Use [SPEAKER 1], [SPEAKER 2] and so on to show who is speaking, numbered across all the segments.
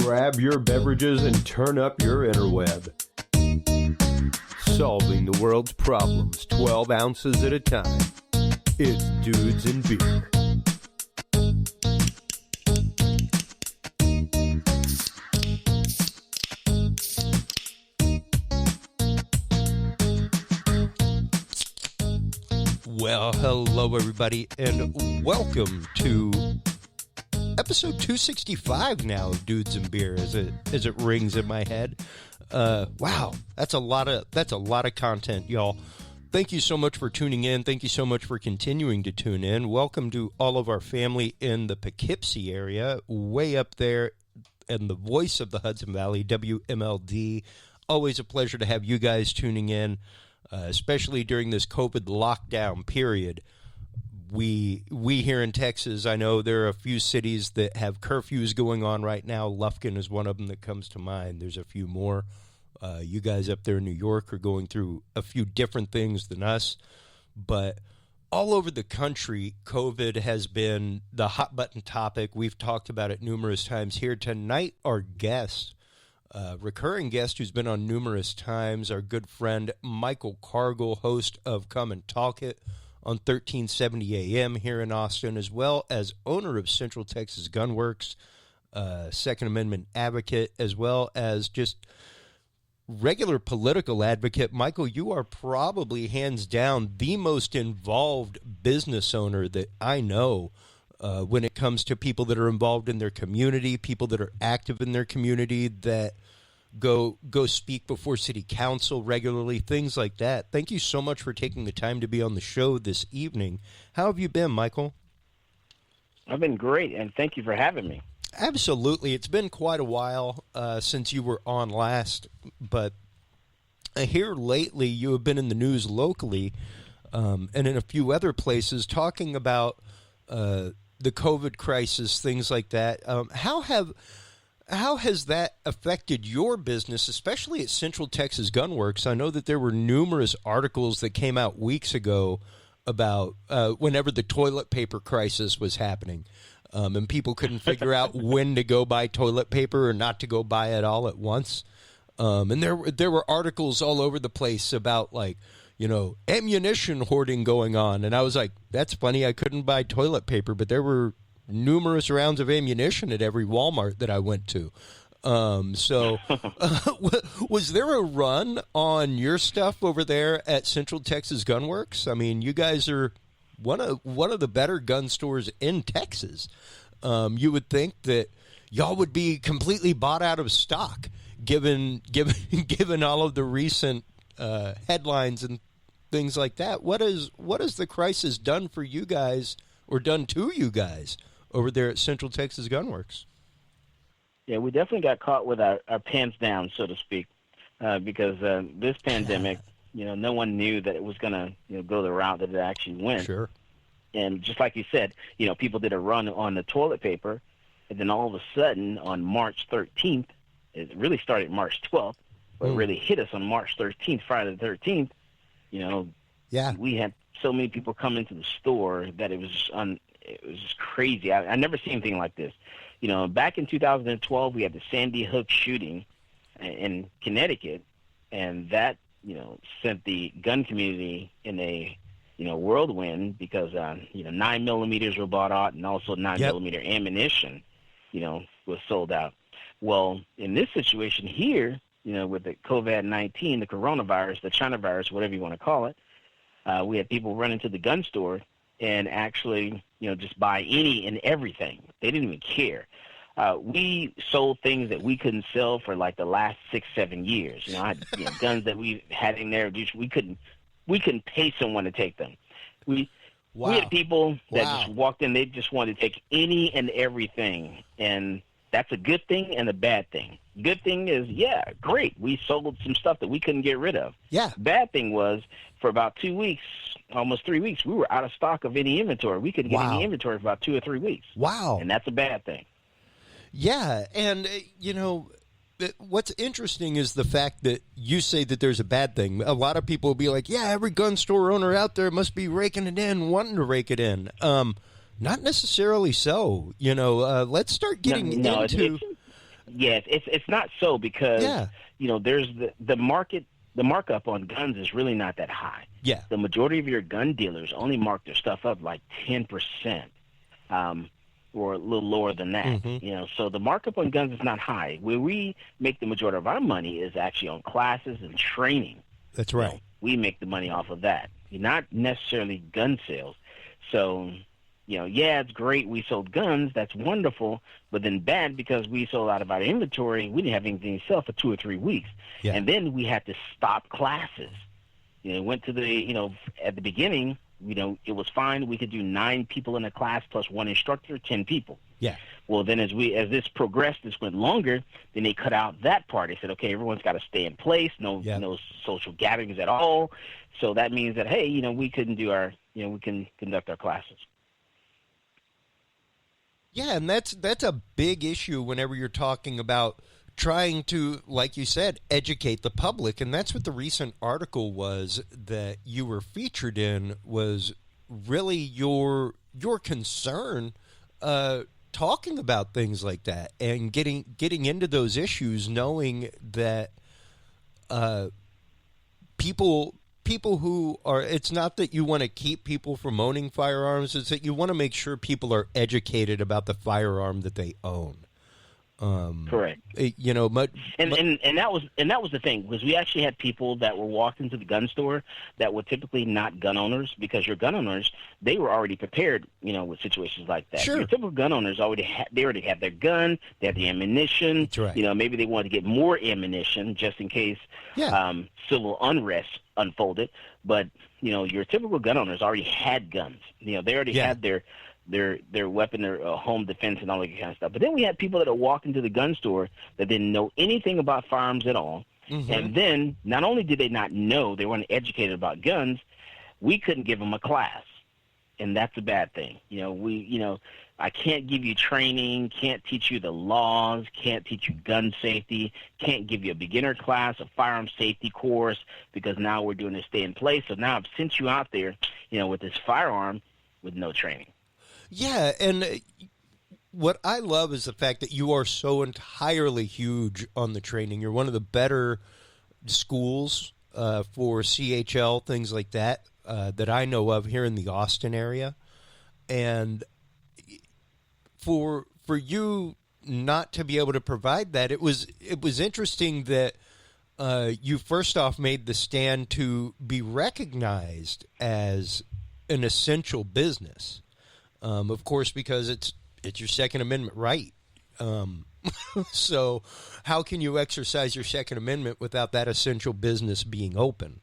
[SPEAKER 1] Grab your beverages and turn up your interweb. Solving the world's problems 12 ounces at a time. It's Dudes and Beer.
[SPEAKER 2] Well, hello everybody, and welcome to episode 265 now of Dudes and Beer as it rings in my head. Wow, that's a lot of content, y'all. Thank you so much for tuning in. Thank you so much for continuing to tune in. Welcome to all of our family in the Poughkeepsie area, way up there in the voice of the Hudson Valley, WMLD. Always a pleasure to have you guys tuning in. Especially during this COVID lockdown period. We here in Texas, I know there are a few cities that have curfews going on right now. Lufkin is one of them that comes to mind. There's a few more. You guys up there in New York are going through a few different things than us. But all over the country, COVID has been the hot button topic. We've talked about it numerous times here. Tonight, our guest, recurring guest who's been on numerous times, our good friend Michael Cargill, host of Come and Talk It on 1370 AM here in Austin, as well as owner of Central Texas Gunworks, Second Amendment advocate, as well as just regular political advocate. Michael, you are probably hands down the most involved business owner that I know when it comes to people that are involved in their community, people that are active in their community, that go speak before city council regularly, things like that. Thank you so much for taking the time to be on the show this evening. How have you been, Michael?
[SPEAKER 3] I've been great, and thank you for having me.
[SPEAKER 2] Absolutely. It's been quite a while since you were on last, but here lately you have been in the news locally and in a few other places talking about the COVID crisis, things like that. How has that affected your business, especially at Central Texas Gunworks? I know that there were numerous articles that came out weeks ago about whenever the toilet paper crisis was happening, and people couldn't figure out when to go buy toilet paper or not to go buy it all at once. And there were articles all over the place about, like, you know, ammunition hoarding going on. And I was like, that's funny. I couldn't buy toilet paper, but there were numerous rounds of ammunition at every Walmart that I went to. Was there a run on your stuff over there at Central Texas Gunworks? I mean, you guys are one of the better gun stores in Texas. You would think that y'all would be completely bought out of stock, given all of the recent headlines and things like that. What has the crisis done for you guys, or done to you guys, over there at Central Texas Gunworks?
[SPEAKER 3] Yeah, we definitely got caught with our pants down, so to speak, because this pandemic, you know, no one knew that it was going to go the route that it actually went.
[SPEAKER 2] Sure.
[SPEAKER 3] And just like you said, you know, people did a run on the toilet paper, and then all of a sudden on March 13th, it really started March 12th, but it really hit us on March 13th, Friday the 13th. You know,
[SPEAKER 2] yeah,
[SPEAKER 3] we had so many people come into the store that it was just crazy. I never seen anything like this. You know, back in 2012, we had the Sandy Hook shooting in Connecticut, and that, you know, sent the gun community in a, you know, whirlwind, because, 9mm were bought out, and also 9mm ammunition, you know, was sold out. Well, in this situation here, you know, with the COVID-19, the coronavirus, the China virus, whatever you want to call it, we had people run into the gun store and actually, you know, just buy any and everything. They didn't even care. We sold things that we couldn't sell for like the last 6-7 years. You know, guns that we had in there, we couldn't pay someone to take them. We had people that just walked in. They just wanted to take any and everything, and that's a good thing and a bad thing. Good thing is, yeah, great. We sold some stuff that we couldn't get rid of.
[SPEAKER 2] Yeah.
[SPEAKER 3] Bad thing was, for about 2 weeks, almost 3 weeks, we were out of stock of any inventory. We couldn't get any inventory for about 2 or 3 weeks.
[SPEAKER 2] Wow.
[SPEAKER 3] And that's a bad thing.
[SPEAKER 2] Yeah, and, you know, what's interesting is the fact that you say that there's a bad thing. A lot of people will be like, yeah, every gun store owner out there must be raking it in, wanting to rake it in. Not necessarily so. You know, let's start getting into...
[SPEAKER 3] Yes, it's not so because
[SPEAKER 2] Yeah.
[SPEAKER 3] there's the markup on guns is really not that high.
[SPEAKER 2] Yeah.
[SPEAKER 3] The majority of your gun dealers only mark their stuff up like 10%, or a little lower than that.
[SPEAKER 2] Mm-hmm.
[SPEAKER 3] So the markup on guns is not high. Where we make the majority of our money is actually on classes and training.
[SPEAKER 2] That's right.
[SPEAKER 3] We make the money off of that, not necessarily gun sales. So, yeah, it's great we sold guns. That's wonderful. But then bad because we sold out of our inventory. We didn't have anything to sell for 2 or 3 weeks.
[SPEAKER 2] Yeah.
[SPEAKER 3] And then we had to stop classes. Went to at the beginning, it was fine. We could do 9 people in a class plus 1 instructor, 10 people.
[SPEAKER 2] Yeah.
[SPEAKER 3] Well, then as this progressed, this went longer, then they cut out that part. They said, okay, everyone's got to stay in place, no social gatherings at all. So that means that, hey, we couldn't do we can conduct our classes.
[SPEAKER 2] Yeah, and that's a big issue whenever you're talking about trying to, like you said, educate the public. And that's what the recent article was that you were featured in, was really your concern talking about things like that and getting into those issues, knowing that people who are, it's not that you want to keep people from owning firearms, it's that you want to make sure people are educated about the firearm that they own.
[SPEAKER 3] Correct.
[SPEAKER 2] And
[SPEAKER 3] that was the thing, because we actually had people that were walking into the gun store that were typically not gun owners, because your gun owners, they were already prepared, with situations like that.
[SPEAKER 2] Sure.
[SPEAKER 3] Your typical gun owners already had their gun, they had the ammunition.
[SPEAKER 2] That's right.
[SPEAKER 3] Maybe they wanted to get more ammunition just in case civil unrest unfolded. But your typical gun owners already had guns. They already had their weapon, their home defense, and all that kind of stuff. But then we had people that would walk into the gun store that didn't know anything about firearms at all. Mm-hmm. And then not only did they not know, they weren't educated about guns, we couldn't give them a class. And that's a bad thing. I can't give you training, can't teach you the laws, can't teach you gun safety, can't give you a beginner class, a firearm safety course, because now we're doing this stay in place. So now I've sent you out there, with this firearm with no training.
[SPEAKER 2] Yeah, and what I love is the fact that you are so entirely huge on the training. You're one of the better schools for CHL, things like that, that I know of here in the Austin area. And for you not to be able to provide that, it was interesting that you first off made the stand to be recognized as an essential business. Of course, because it's your Second Amendment right. So how can you exercise your Second Amendment without that essential business being open?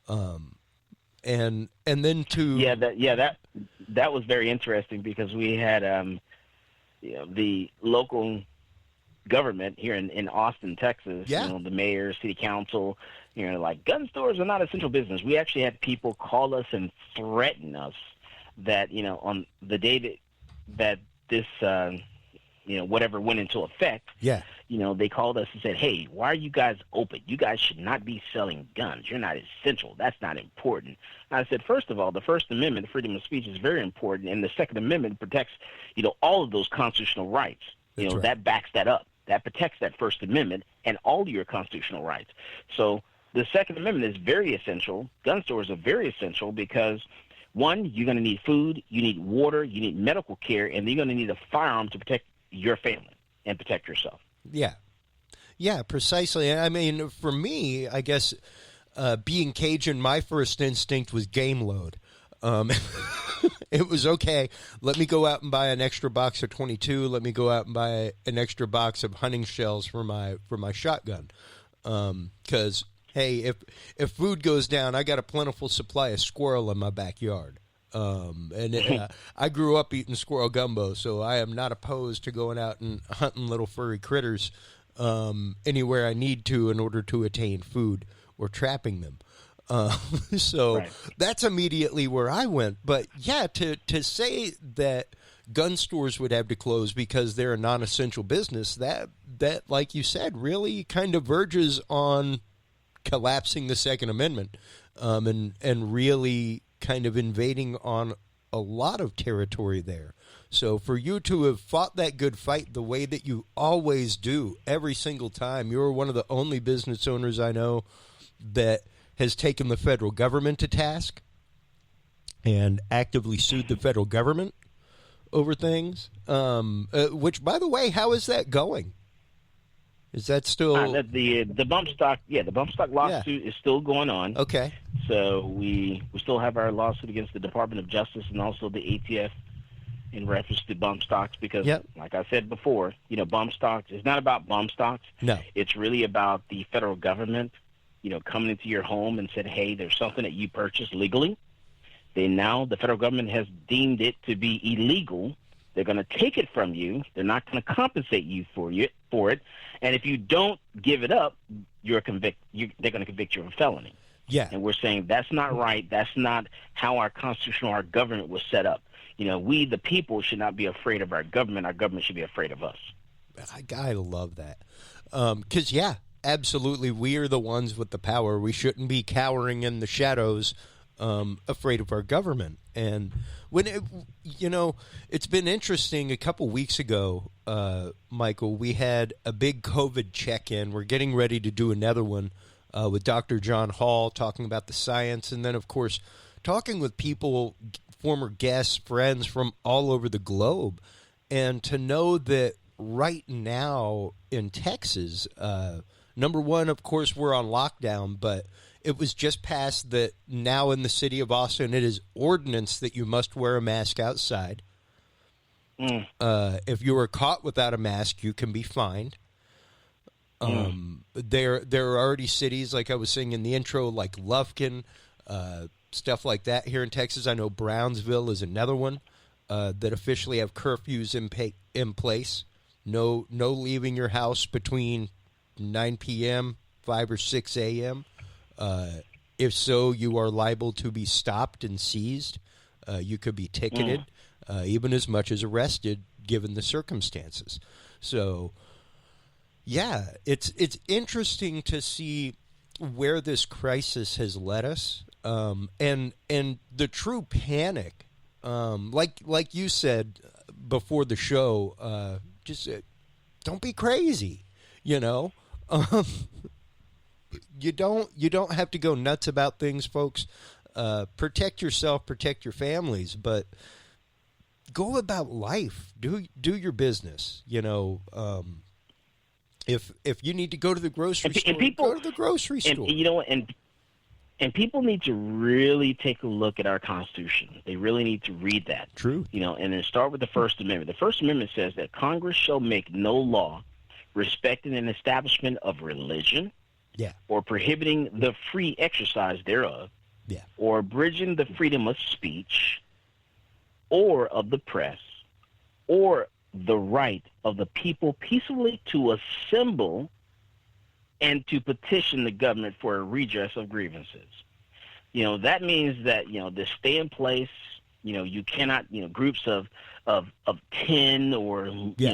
[SPEAKER 2] And then
[SPEAKER 3] that was very interesting, because we had the local government here in Austin, Texas, the mayor, city council, like, gun stores are not essential business. We actually had people call us and threaten us that, on the day that this, whatever went into effect, they called us and said, hey, why are you guys open? You guys should not be selling guns. You're not essential. That's not important. And I said, first of all, the First Amendment, the freedom of speech, is very important, and the Second Amendment protects, all of those constitutional rights. Right. That backs that up. That protects that First Amendment and all of your constitutional rights. So the Second Amendment is very essential. Gun stores are very essential because, one, you're going to need food, you need water, you need medical care, and you're going to need a firearm to protect your family and protect yourself.
[SPEAKER 2] Yeah, precisely. I mean, for me, I guess being Cajun, my first instinct was game load. It was, okay, let me go out and buy an extra box of 22. Let me go out and buy an extra box of hunting shells for my shotgun. Because, hey, if food goes down, I got a plentiful supply of squirrel in my backyard. I grew up eating squirrel gumbo, so I am not opposed to going out and hunting little furry critters anywhere I need to in order to attain food or trapping them. Right. That's immediately where I went. But yeah, to say that gun stores would have to close because they're a non-essential business, that like you said, really kind of verges on collapsing the Second Amendment, and really kind of invading on a lot of territory there. So for you to have fought that good fight the way that you always do every single time, you're one of the only business owners I know that has taken the federal government to task and actively sued the federal government over things. Which, by the way, how is that going? Is that still
[SPEAKER 3] the bump stock? Yeah, the bump stock lawsuit is still going on.
[SPEAKER 2] Okay.
[SPEAKER 3] So we still have our lawsuit against the Department of Justice and also the ATF in reference to bump stocks because, like I said before, bump stocks is not about bump stocks.
[SPEAKER 2] No,
[SPEAKER 3] it's really about the federal government, coming into your home and said, hey, there's something that you purchased legally. The federal government has deemed it to be illegal. They're going to take it from you. They're not going to compensate you for it. And if you don't give it up, they're going to convict you of a felony.
[SPEAKER 2] Yeah.
[SPEAKER 3] And we're saying that's not right. That's not how our government was set up. We, the people, should not be afraid of our government. Our government should be afraid of us.
[SPEAKER 2] I love that. Because, absolutely, we are the ones with the power. We shouldn't be cowering in the shadows, afraid of our government. And when it's been interesting. A couple weeks ago, Michael, we had a big COVID check-in. We're getting ready to do another one with Dr. John Hall, talking about the science, and then, of course, talking with people, former guests, friends from all over the globe. And to know that right now in Texas, number one, of course, we're on lockdown, but it was just passed that now in the city of Austin, it is ordinance that you must wear a mask outside. If you are caught without a mask, you can be fined. There are already cities, like I was saying in the intro, like Lufkin, stuff like that here in Texas. I know Brownsville is another one that officially have curfews in place. No leaving your house between 9 p.m., 5 or 6 a.m. If so, you are liable to be stopped and seized. You could be ticketed, even as much as arrested, given the circumstances. So, yeah, it's interesting to see where this crisis has led us, and the true panic. Like you said before the show, just don't be crazy, You don't have to go nuts about things, folks. Protect yourself, protect your families, but go about life. Do your business. If you need to go to the grocery store, go to the grocery store.
[SPEAKER 3] And people need to really take a look at our Constitution. They really need to read that.
[SPEAKER 2] True.
[SPEAKER 3] And then start with the First Amendment. The First Amendment says that Congress shall make no law respecting an establishment of religion, or prohibiting the free exercise thereof, or abridging the freedom of speech, or of the press, or the right of the people peaceably to assemble and to petition the government for a redress of grievances. That means that, to stay in place, you cannot, groups of 10 or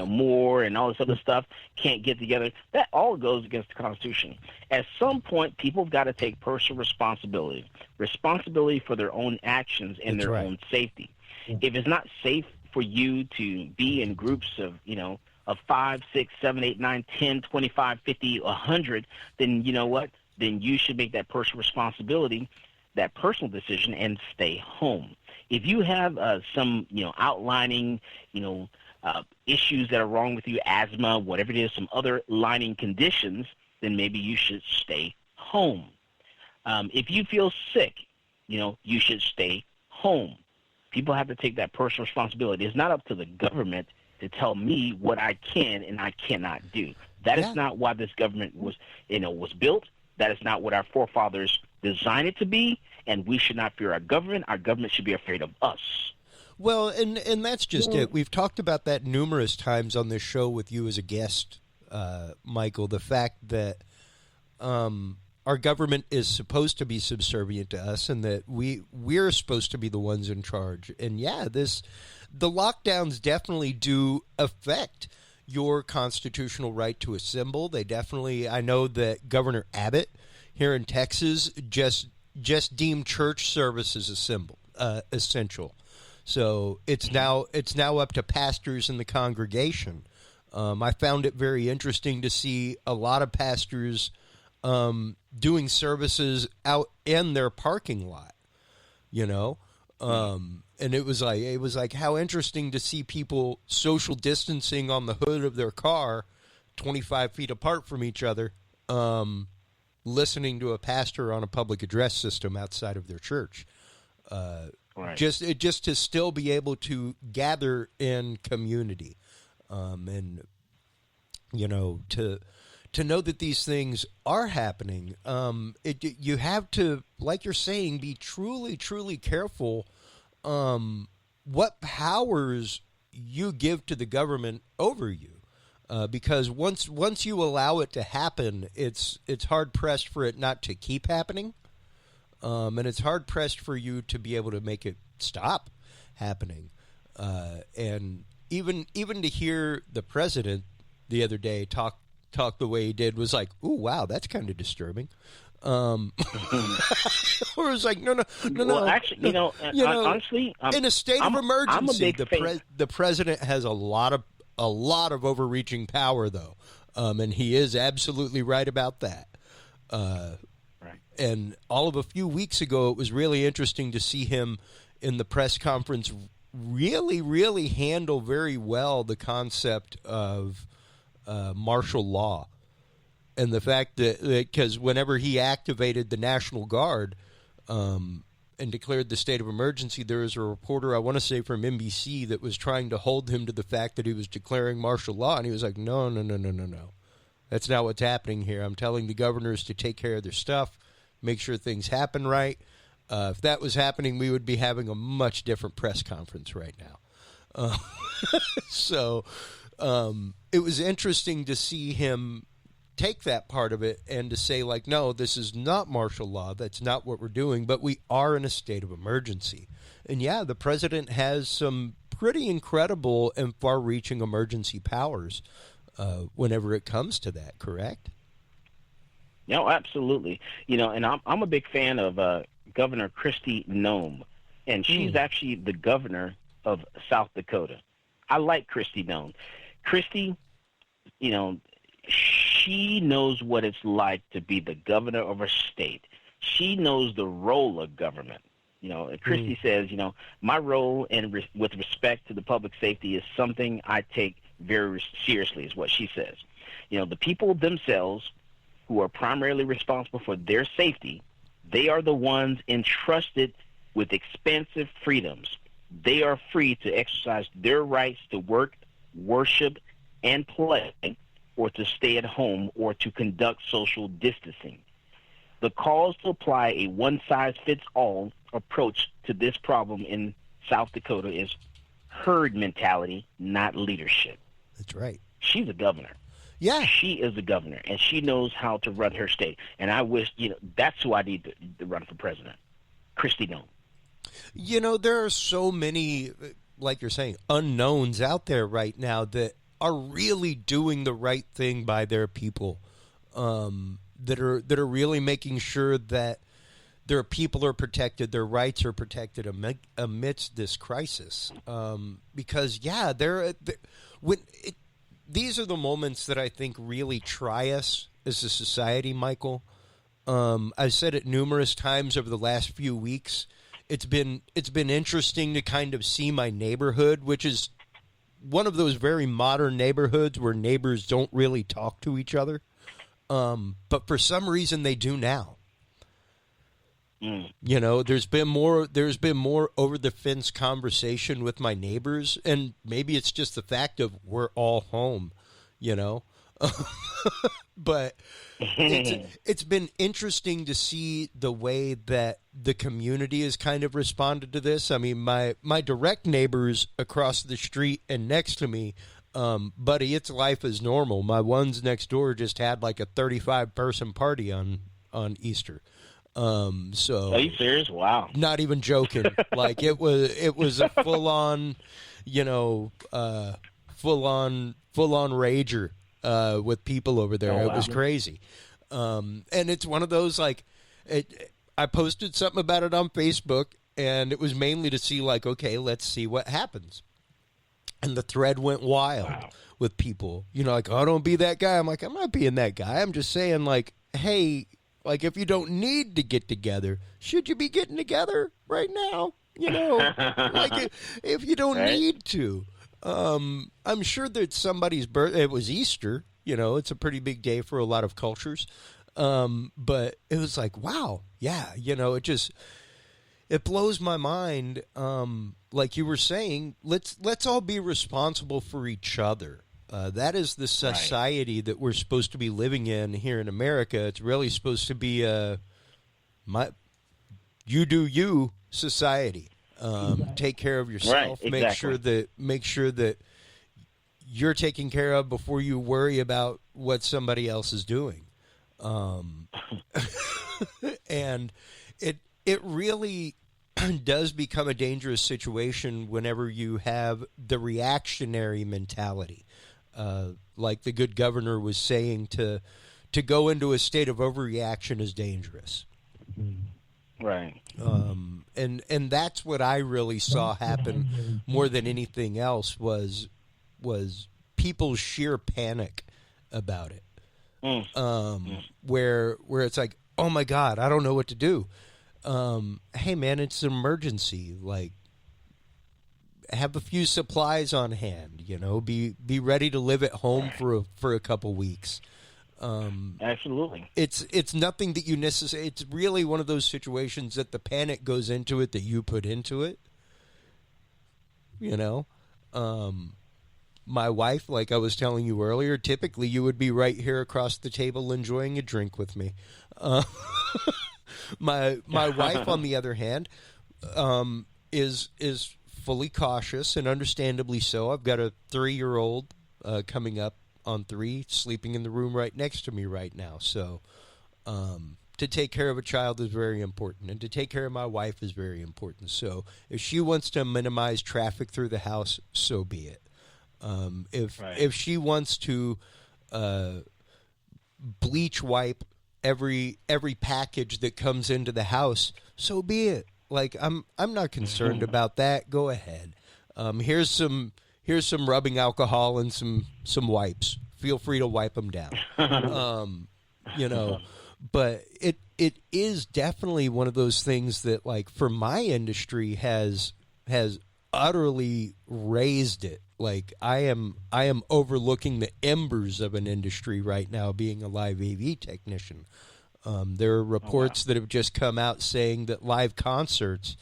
[SPEAKER 3] more and all this other stuff can't get together. That all goes against the Constitution. At some point, people have got to take personal responsibility for their own actions and their own safety. If it's not safe for you to be in groups of 5, 6, 7, 8, 9, 10, 25, 50, 100, then you know what? Then you should make that personal responsibility, that personal decision, and stay home. If you have some, outlining, issues that are wrong with you, asthma, whatever it is, some other lining conditions, then maybe you should stay home. If you feel sick, you should stay home. People have to take that personal responsibility. It's not up to the government to tell me what I can and I cannot do. That is not why this government was built. That is not what our forefathers designed it to be, and we should not fear our government. Our government should be afraid of us.
[SPEAKER 2] Well, and that's just it. We've talked about that numerous times on this show with you as a guest, Michael, the fact that our government is supposed to be subservient to us and that we're supposed to be the ones in charge. And the lockdowns definitely do affect your constitutional right to assemble. They definitely, I know that Governor Abbott here in Texas just deemed church services essential. So it's now up to pastors in the congregation. I found it very interesting to see a lot of pastors doing services out in their parking lot, you know. And it was like how interesting to see people social distancing on the hood of their car, 25 feet apart from each other, listening to a pastor on a public address system outside of their church.
[SPEAKER 3] Right.
[SPEAKER 2] Just to still be able to gather in community, and you know, to know that these things are happening. You have to, like you're saying, be truly careful what powers you give to the government over you, because once you allow it to happen, it's hard pressed for it not to keep happening, and it's hard pressed for you to be able to make it stop happening. And even to hear the president the other day talk the way he did was like, ooh, wow, that's kind of disturbing. Or it was like, no.
[SPEAKER 3] Well, actually, honestly,
[SPEAKER 2] in a state of emergency, the president has a lot of overreaching power, though, and he is absolutely right about that.
[SPEAKER 3] Right.
[SPEAKER 2] And all of a few weeks ago, it was really interesting to see him in the press conference really handle very well the concept of martial law. And the fact that, because whenever he activated the National Guard and declared the state of emergency, there was a reporter, I want to say from NBC, that was trying to hold him to the fact that he was declaring martial law. And he was like, no. That's not what's happening here. I'm telling the governors to take care of their stuff, make sure things happen right. If that was happening, we would be having a much different press conference right now. So it was interesting to see him take that part of it and to say, like, no, this is not martial law. That's not what we're doing, but we are in a state of emergency. And yeah, the president has some pretty incredible and far-reaching emergency powers whenever it comes to that, correct?
[SPEAKER 3] No, absolutely. You know, and I'm a big fan of Governor Kristi Noem, and she's actually the governor of South Dakota. I like Kristi Noem. Kristi, you know, she knows what it's like to be the governor of a state. She knows the role of government. You know, Kristi says, you know, my role with respect to the public safety is something I take very seriously, is what she says. You know, the people themselves who are primarily responsible for their safety, they are the ones entrusted with expansive freedoms. They are free to exercise their rights to work, worship, and play, or to stay at home, or to conduct social distancing. The calls to apply a one-size-fits-all approach to this problem in South Dakota is herd mentality, not leadership.
[SPEAKER 2] That's right.
[SPEAKER 3] She's a governor.
[SPEAKER 2] Yeah.
[SPEAKER 3] She is a governor, and she knows how to run her state. And I wish, you know, that's who I need to run for president. Kristi Noem.
[SPEAKER 2] You know, there are so many, like you're saying, unknowns out there right now that are really doing the right thing by their people, that are really making sure that their people are protected, their rights are protected amidst this crisis. Because yeah, these are the moments that I think really try us as a society, Michael. I've said it numerous times over the last few weeks. It's been interesting to kind of see my neighborhood, which is one of those very modern neighborhoods where neighbors don't really talk to each other. But for some reason they do now. You know, there's been more over the fence conversation with my neighbors, and maybe it's just the fact of we're all home, you know. But it's been interesting to see the way that the community has kind of responded to this. I mean, my direct neighbors across the street and next to me, buddy, it's life as normal. My ones next door just had like a 35-person party on Easter. So
[SPEAKER 3] are you serious? Wow.
[SPEAKER 2] Not even joking. Like it was a full on, you know, full on rager with people over there.
[SPEAKER 3] Oh, wow.
[SPEAKER 2] It was crazy. And it's one of those, like, I posted something about it on Facebook, and it was mainly to see, like, okay, let's see what happens. And the thread went wild with people, like, oh, don't be that guy. I'm like, I'm not being that guy. I'm just saying, like, hey, like, if you don't need to get together, should you be getting together right now? Like, if you don't need to. I'm sure that somebody's birthday, it was Easter, it's a pretty big day for a lot of cultures. But it was like, wow, yeah, it blows my mind. Like you were saying, let's all be responsible for each other. That is the society that we're supposed to be living in here in America. It's really supposed to be you do you society. Take care of yourself.
[SPEAKER 3] Right, exactly.
[SPEAKER 2] Make sure that you're taken care of before you worry about what somebody else is doing. And it really does become a dangerous situation whenever you have the reactionary mentality. Like the good governor was saying, to go into a state of overreaction is dangerous.
[SPEAKER 3] Right.
[SPEAKER 2] And that's what I really saw happen more than anything else was people's sheer panic about it. Where it's like, oh my God, I don't know what to do. Hey man, it's an emergency. Like, have a few supplies on hand. Be ready to live at home for a couple weeks.
[SPEAKER 3] Absolutely.
[SPEAKER 2] It's nothing that you necessarily. It's really one of those situations that the panic goes into it that you put into it. My wife, like I was telling you earlier, typically you would be right here across the table enjoying a drink with me. My wife, on the other hand, is fully cautious, and understandably so. I've got a 3-year-old coming up on 3, sleeping in the room right next to me right now. So to take care of a child is very important, and to take care of my wife is very important. So if she wants to minimize traffic through the house, so be it. If she wants to bleach wipe every package that comes into the house, so be it. Like, I'm not concerned about that. Go ahead. Here's some rubbing alcohol and some wipes. Feel free to wipe them down. But it is definitely one of those things that, like, for my industry has utterly raised it. Like, I am overlooking the embers of an industry right now, being a live AV technician. There are reports that have just come out saying that live concerts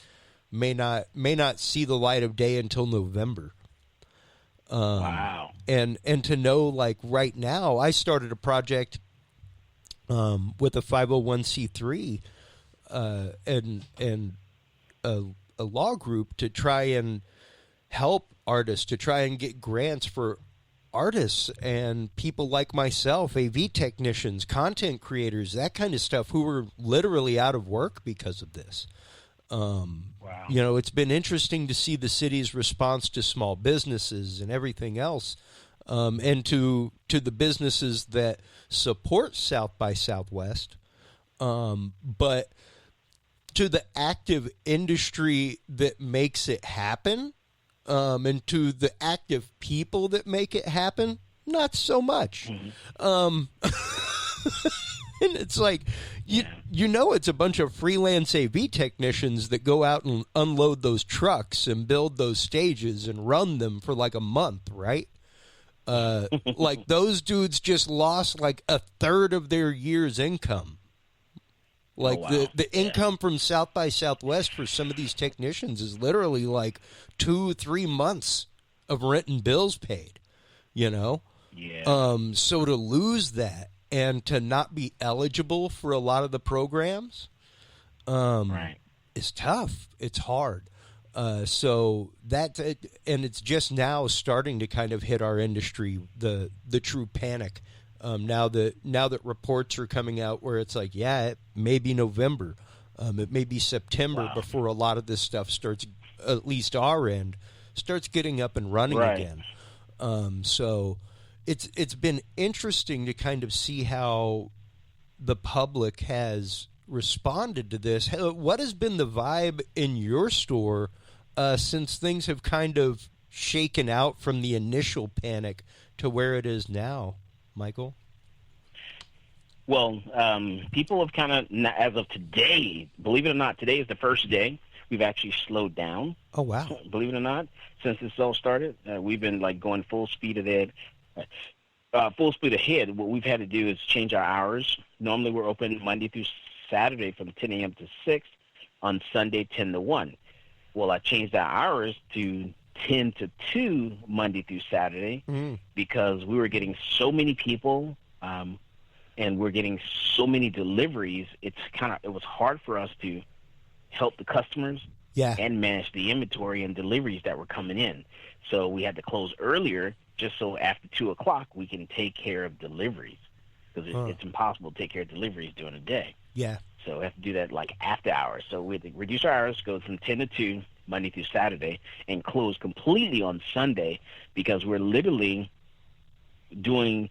[SPEAKER 2] may not see the light of day until November.
[SPEAKER 3] Wow.
[SPEAKER 2] And to know, like, right now, I started a project with a 501c3 and a law group to try and help artists, to try and get grants for artists and people like myself, AV technicians, content creators, that kind of stuff, who were literally out of work because of this.
[SPEAKER 3] Wow.
[SPEAKER 2] It's been interesting to see the city's response to small businesses and everything else, and to the businesses that support South by Southwest, but to the active industry that makes it happen, and to the active people that make it happen, not so much. And it's like, it's a bunch of freelance AV technicians that go out and unload those trucks and build those stages and run them for like a month, right? Like, those dudes just lost like a third of their year's income. Like, the income from South by Southwest for some of these technicians is literally like 2-3 months of rent and bills paid, Yeah. So to lose that and to not be eligible for a lot of the programs, is tough. It's hard. So that, and it's just now starting to kind of hit our industry, the true panic. Now that reports are coming out where it's like, it may be November, it may be September before a lot of this stuff starts, at least our end, starts getting up and running again. So it's been interesting to kind of see how the public has responded to this. What has been the vibe in your store since things have kind of shaken out from the initial panic to where it is now, Michael?
[SPEAKER 3] Well, people have kind of, as of today, believe it or not, today is the first day we've actually slowed down.
[SPEAKER 2] Oh, wow.
[SPEAKER 3] Believe it or not, since this all started, we've been like going full speed ahead. What we've had to do is change our hours. Normally we're open Monday through Saturday from 10 a.m. to 6, on Sunday 10 to 1. Well, I changed our hours to 10 to 2 Monday through Saturday because we were getting so many people and we're getting so many deliveries. It was hard for us to help the customers and manage the inventory and deliveries that were coming in. So we had to close earlier just so after 2 o'clock we can take care of deliveries, because it's impossible to take care of deliveries during the day.
[SPEAKER 2] Yeah.
[SPEAKER 3] So we have to do that like after hours. So we had to reduce our hours, go from 10 to 2 Monday through Saturday, and close completely on Sunday, because we're literally doing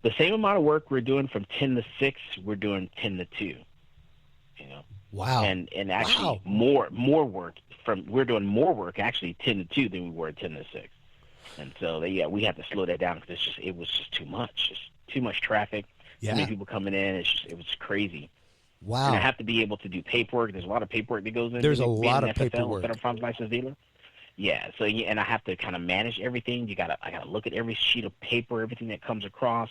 [SPEAKER 3] the same amount of work we're doing from 10 to 6, we're doing 10 to 2. You know.
[SPEAKER 2] Wow.
[SPEAKER 3] And actually more work we're doing more work actually 10 to 2 than we were 10 to 6. And so we had to slow that down because it was just too much. Just too much traffic.
[SPEAKER 2] Yeah.
[SPEAKER 3] Too many people coming in. It was crazy.
[SPEAKER 2] Wow.
[SPEAKER 3] And I have to be able to do paperwork. There's a lot of paperwork that goes in.
[SPEAKER 2] There's a
[SPEAKER 3] being
[SPEAKER 2] lot
[SPEAKER 3] an
[SPEAKER 2] of
[SPEAKER 3] FFL,
[SPEAKER 2] paperwork.
[SPEAKER 3] Federal Farms License Dealer. Yeah. So and I have to kind of manage everything. I gotta look at every sheet of paper, everything that comes across.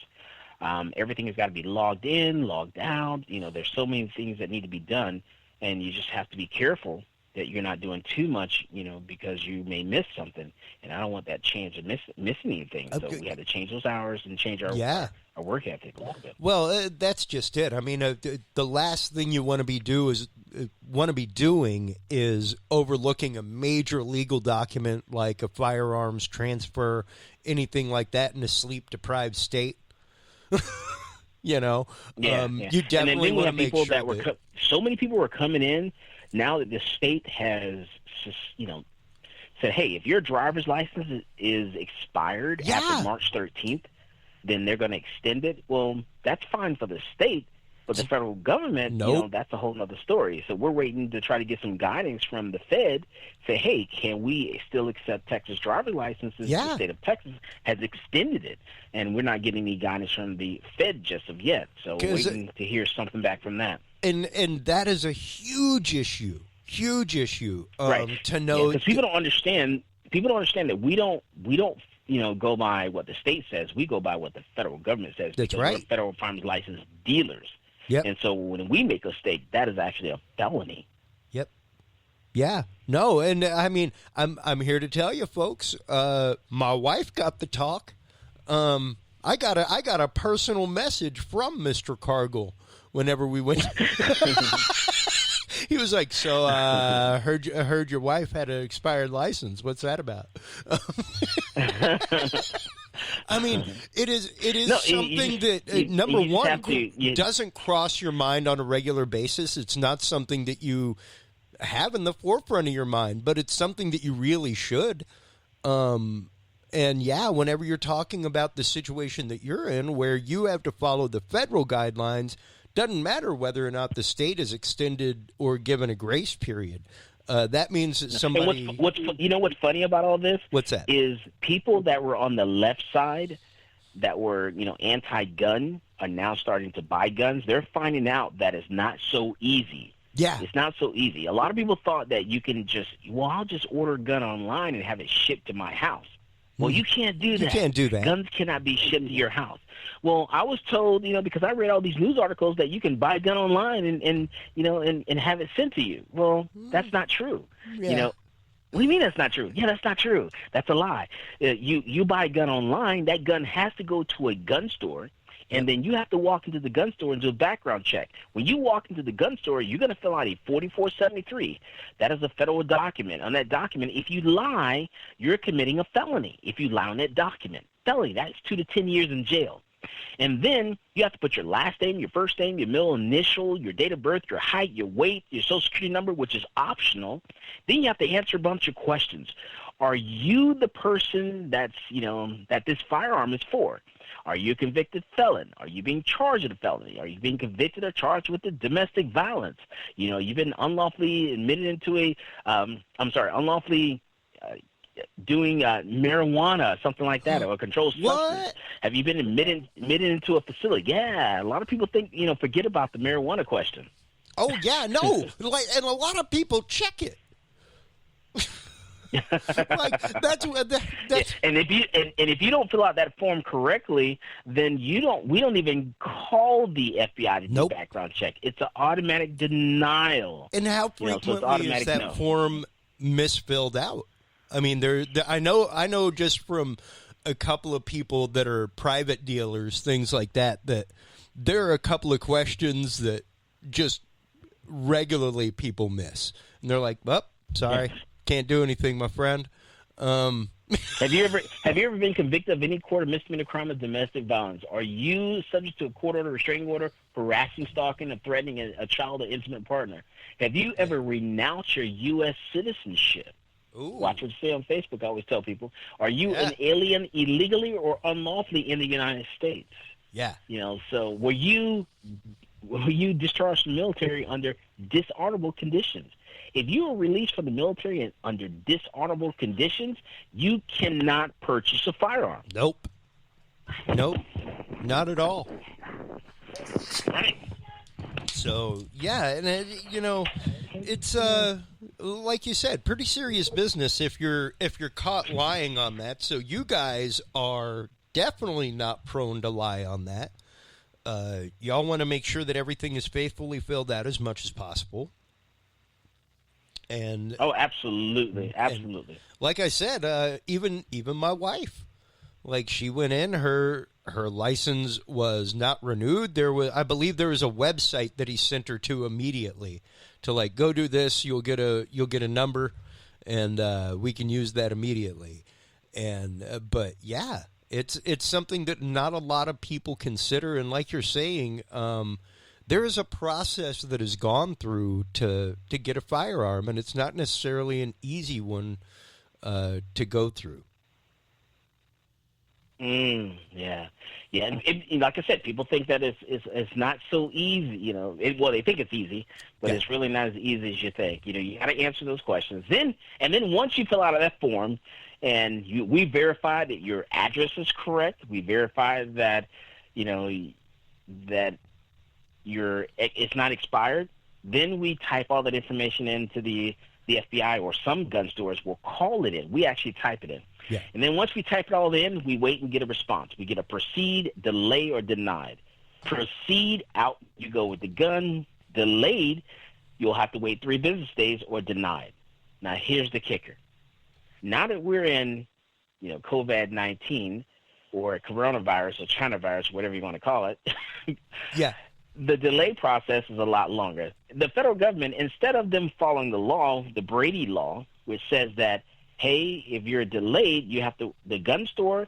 [SPEAKER 3] Everything has got to be logged in, logged out. You know, there's so many things that need to be done, and you just have to be careful that you're not doing too much, you know, because you may miss something. And I don't want that chance of missing anything. So we had to change those hours and change our work ethic a little bit.
[SPEAKER 2] Well, that's just it. I mean, the last thing you want to be doing is overlooking a major legal document like a firearms transfer, anything like that in a sleep-deprived state. You know, you definitely want to make sure
[SPEAKER 3] so many people were coming in now that the state has just, you know, said, hey, if your driver's license is expired after March 13th, then they're going to extend it. Well, that's fine for the state, but the federal government, you know, that's a whole other story. So we're waiting to try to get some guidance from the Fed, say, hey, can we still accept Texas driver's licenses? The state of Texas has extended it, and we're not getting any guidance from the Fed just of yet. So we're waiting to hear something back from that.
[SPEAKER 2] And that is a huge issue.
[SPEAKER 3] Right.
[SPEAKER 2] To know,
[SPEAKER 3] because people don't understand that we don't you know, go by what the state says. We go by what the federal government says.
[SPEAKER 2] That's
[SPEAKER 3] because
[SPEAKER 2] right.
[SPEAKER 3] We're federal farms licensed dealers.
[SPEAKER 2] Yep.
[SPEAKER 3] And so when we make a mistake, that is actually a felony.
[SPEAKER 2] Yep. Yeah. No, and I mean, I'm here to tell you, folks. My wife got the talk. I got a personal message from Mr. Cargill whenever we went. He was like, "So, I heard your wife had an expired license. What's that about?" I mean, it is something that number one doesn't cross your mind on a regular basis. It's not something that you have in the forefront of your mind, but it's something that you really should. And yeah, whenever you're talking about the situation that you're in, where you have to follow the federal guidelines, doesn't matter whether or not the state is extended or given a grace period. That means that somebody.
[SPEAKER 3] What's funny about all this?
[SPEAKER 2] What's that?
[SPEAKER 3] Is people that were on the left side, that were anti-gun, are now starting to buy guns. They're finding out that it's not so easy.
[SPEAKER 2] Yeah,
[SPEAKER 3] it's not so easy. A lot of people thought that you can I'll just order a gun online and have it shipped to my house. Well, you can't do that.
[SPEAKER 2] You can't do that.
[SPEAKER 3] Guns cannot be shipped to your house. Well, I was told, because I read all these news articles, that you can buy a gun online and have it sent to you. Well, that's not true.
[SPEAKER 2] Yeah.
[SPEAKER 3] What do you mean that's not true? Yeah, that's not true. That's a lie. You buy a gun online, that gun has to go to a gun store, and then you have to walk into the gun store and do a background check. When you walk into the gun store, you're going to fill out a 4473. That is a federal document. On that document, if you lie, you're committing a felony. If you lie on that document, felony, that's 2 to 10 years in jail. And then you have to put your last name, your first name, your middle initial, your date of birth, your height, your weight, your social security number, which is optional. Then you have to answer a bunch of questions. Are you the person that's, that this firearm is for? Are you a convicted felon? Are you being charged with a felony? Are you being convicted or charged with the domestic violence? You've been unlawfully admitted into unlawfully doing marijuana, something like that, or a controlled substance.
[SPEAKER 2] What?
[SPEAKER 3] Have you been admitted into a facility? Yeah, a lot of people forget about the marijuana question.
[SPEAKER 2] Oh yeah, no, and a lot of people check it. That's
[SPEAKER 3] and if you don't fill out that form correctly, then we don't even call the FBI to do background check. It's an automatic denial.
[SPEAKER 2] And how frequently is that form misfilled out? I mean, I know just from a couple of people that are private dealers, things like that there are a couple of questions that just regularly people miss, and they're like, "Oh, sorry." Yeah. Can't do anything, my friend.
[SPEAKER 3] Have you ever been convicted of any court or misdemeanor crime of domestic violence? Are you subject to a court order, restraining order, harassing, stalking, and threatening a child or intimate partner? Have you ever renounced your U.S. citizenship?
[SPEAKER 2] Ooh.
[SPEAKER 3] Watch what you say on Facebook. I always tell people, are you an alien illegally or unlawfully in the United States?
[SPEAKER 2] Yeah.
[SPEAKER 3] So were you discharged from the military under dishonorable conditions? If you are released from the military under dishonorable conditions, you cannot purchase a firearm.
[SPEAKER 2] Nope, not at all.
[SPEAKER 3] Right.
[SPEAKER 2] So, yeah, and it's like you said, pretty serious business if you're caught lying on that. So you guys are definitely not prone to lie on that. Y'all want to make sure that everything is faithfully filled out as much as possible. And
[SPEAKER 3] absolutely.
[SPEAKER 2] Like I said, even my wife, like she went in, her license was not renewed. I believe there was a website that he sent her to immediately to like, go do this. You'll get a number, and we can use that immediately. And but yeah, it's something that not a lot of people consider. And like you're saying, there is a process that is gone through to get a firearm, and it's not necessarily an easy one to go through.
[SPEAKER 3] Yeah. And like I said, people think that it's not so easy. They think it's easy, but it's really not as easy as you think. You got to answer those questions. Then once you fill out that form, and we verify that your address is correct, we verify that that it's not expired, then we type all that information into the FBI, or some gun stores will call it in. We actually type it in.
[SPEAKER 2] Yeah.
[SPEAKER 3] And then once we type it all in, we wait and get a response. We get a proceed, delay, or denied. Proceed, out you go with the gun. Delayed, you'll have to wait 3 business days, or denied. Now, here's the kicker. Now that we're in, COVID-19 or coronavirus or China virus, whatever you want to call it,
[SPEAKER 2] yeah,
[SPEAKER 3] the delay process is a lot longer. The federal government, instead of them following the law, the Brady law, which says that, hey, if you're delayed, the gun store,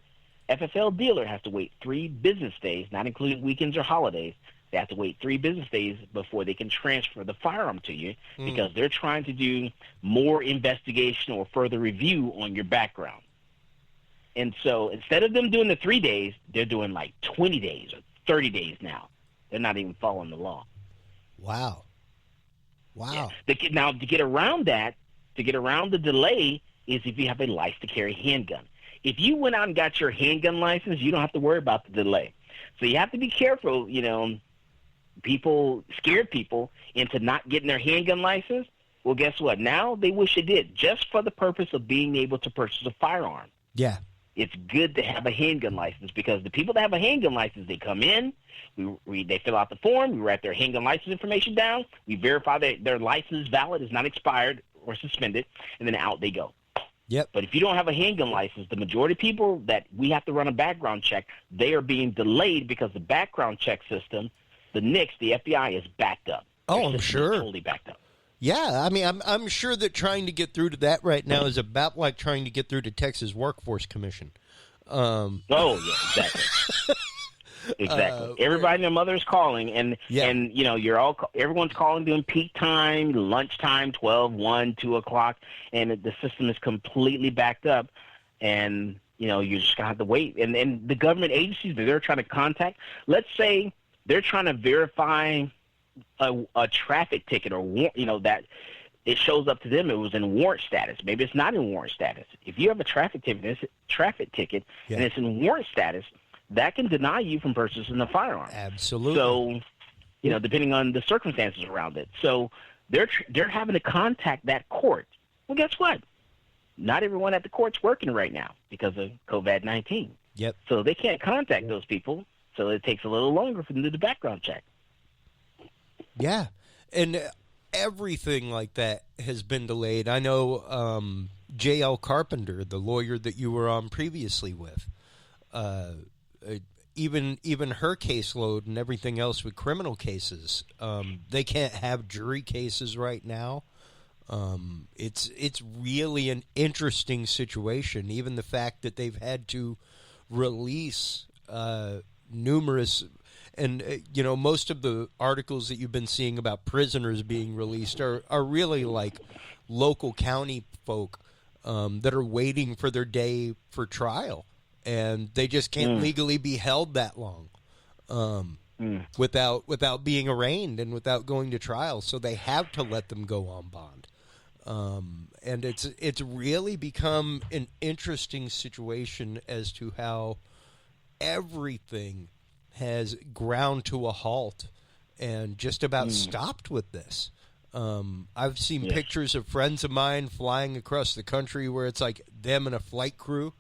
[SPEAKER 3] FFL dealer has to wait 3 business days, not including weekends or holidays. They have to wait 3 business days before they can transfer the firearm to you, because they're trying to do more investigation or further review on your background. And so instead of them doing the 3 days, they're doing like 20 days or 30 days now. They're not even following the law.
[SPEAKER 2] Wow.
[SPEAKER 3] Yeah. Now, to get around the delay is if you have a license to carry handgun. If you went out and got your handgun license, you don't have to worry about the delay. So you have to be careful, scared people into not getting their handgun license. Well, guess what? Now they wish they did, just for the purpose of being able to purchase a firearm.
[SPEAKER 2] Yeah.
[SPEAKER 3] It's good to have a handgun license, because the people that have a handgun license, they come in, they fill out the form, we write their handgun license information down, we verify that their license is valid, is not expired or suspended, and then out they go.
[SPEAKER 2] Yep.
[SPEAKER 3] But if you don't have a handgun license, the majority of people that we have to run a background check, they are being delayed because the background check system, the NICS, the FBI, is backed up.
[SPEAKER 2] Oh, I'm sure.
[SPEAKER 3] Is totally backed up.
[SPEAKER 2] Yeah, I mean, I'm sure that trying to get through to that right now is about like trying to get through to Texas Workforce Commission.
[SPEAKER 3] Oh, yeah, exactly. Exactly. Everybody and their mother is calling, and you know, everyone's calling during peak time, lunchtime, 12, 1, 2 o'clock, and the system is completely backed up, and you know, you just have to wait. And the government agencies that they're trying to contact, let's say they're trying to verify a traffic ticket, or you know, that it shows up to them it was in warrant status. Maybe it's not in warrant status. If you have a traffic ticket, and it's in warrant status, that can deny you from purchasing a firearm.
[SPEAKER 2] Absolutely.
[SPEAKER 3] So, you know, depending on the circumstances around it. So they're having to contact that court. Well, guess what? Not everyone at the court's working right now because of COVID-19.
[SPEAKER 2] Yep.
[SPEAKER 3] So they can't contact those people. So it takes a little longer for them to do the background check.
[SPEAKER 2] Yeah. And everything like that has been delayed. I know J.L. Carpenter, the lawyer that you were on previously with, even her caseload and everything else with criminal cases, they can't have jury cases right now. It's really an interesting situation. Even the fact that they've had to release numerous, and you know, most of the articles that you've been seeing about prisoners being released are really like local county folk that are waiting for their day for trial, and they just can't legally be held that long without being arraigned and without going to trial. So they have to let them go on bond. And it's really become an interesting situation as to how everything has ground to a halt and just about stopped with this. I've seen pictures of friends of mine flying across the country where it's like them and a flight crew.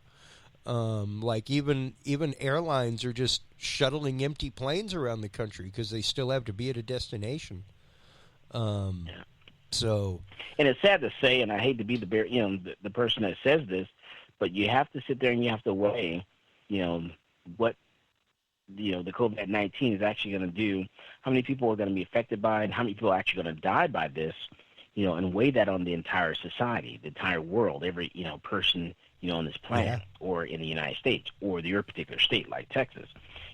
[SPEAKER 2] Like even airlines are just shuttling empty planes around the country because they still have to be at a destination. So, and
[SPEAKER 3] it's sad to say, and I hate to be the person that says this, but you have to sit there and you have to weigh, you know, what, you know, the COVID-19 is actually going to do, how many people are going to be affected by it, and how many people are actually going to die by this, you know, and weigh that on the entire society, the entire world, every, you know, person, you know, on this planet, or in the United States, or your particular state like Texas.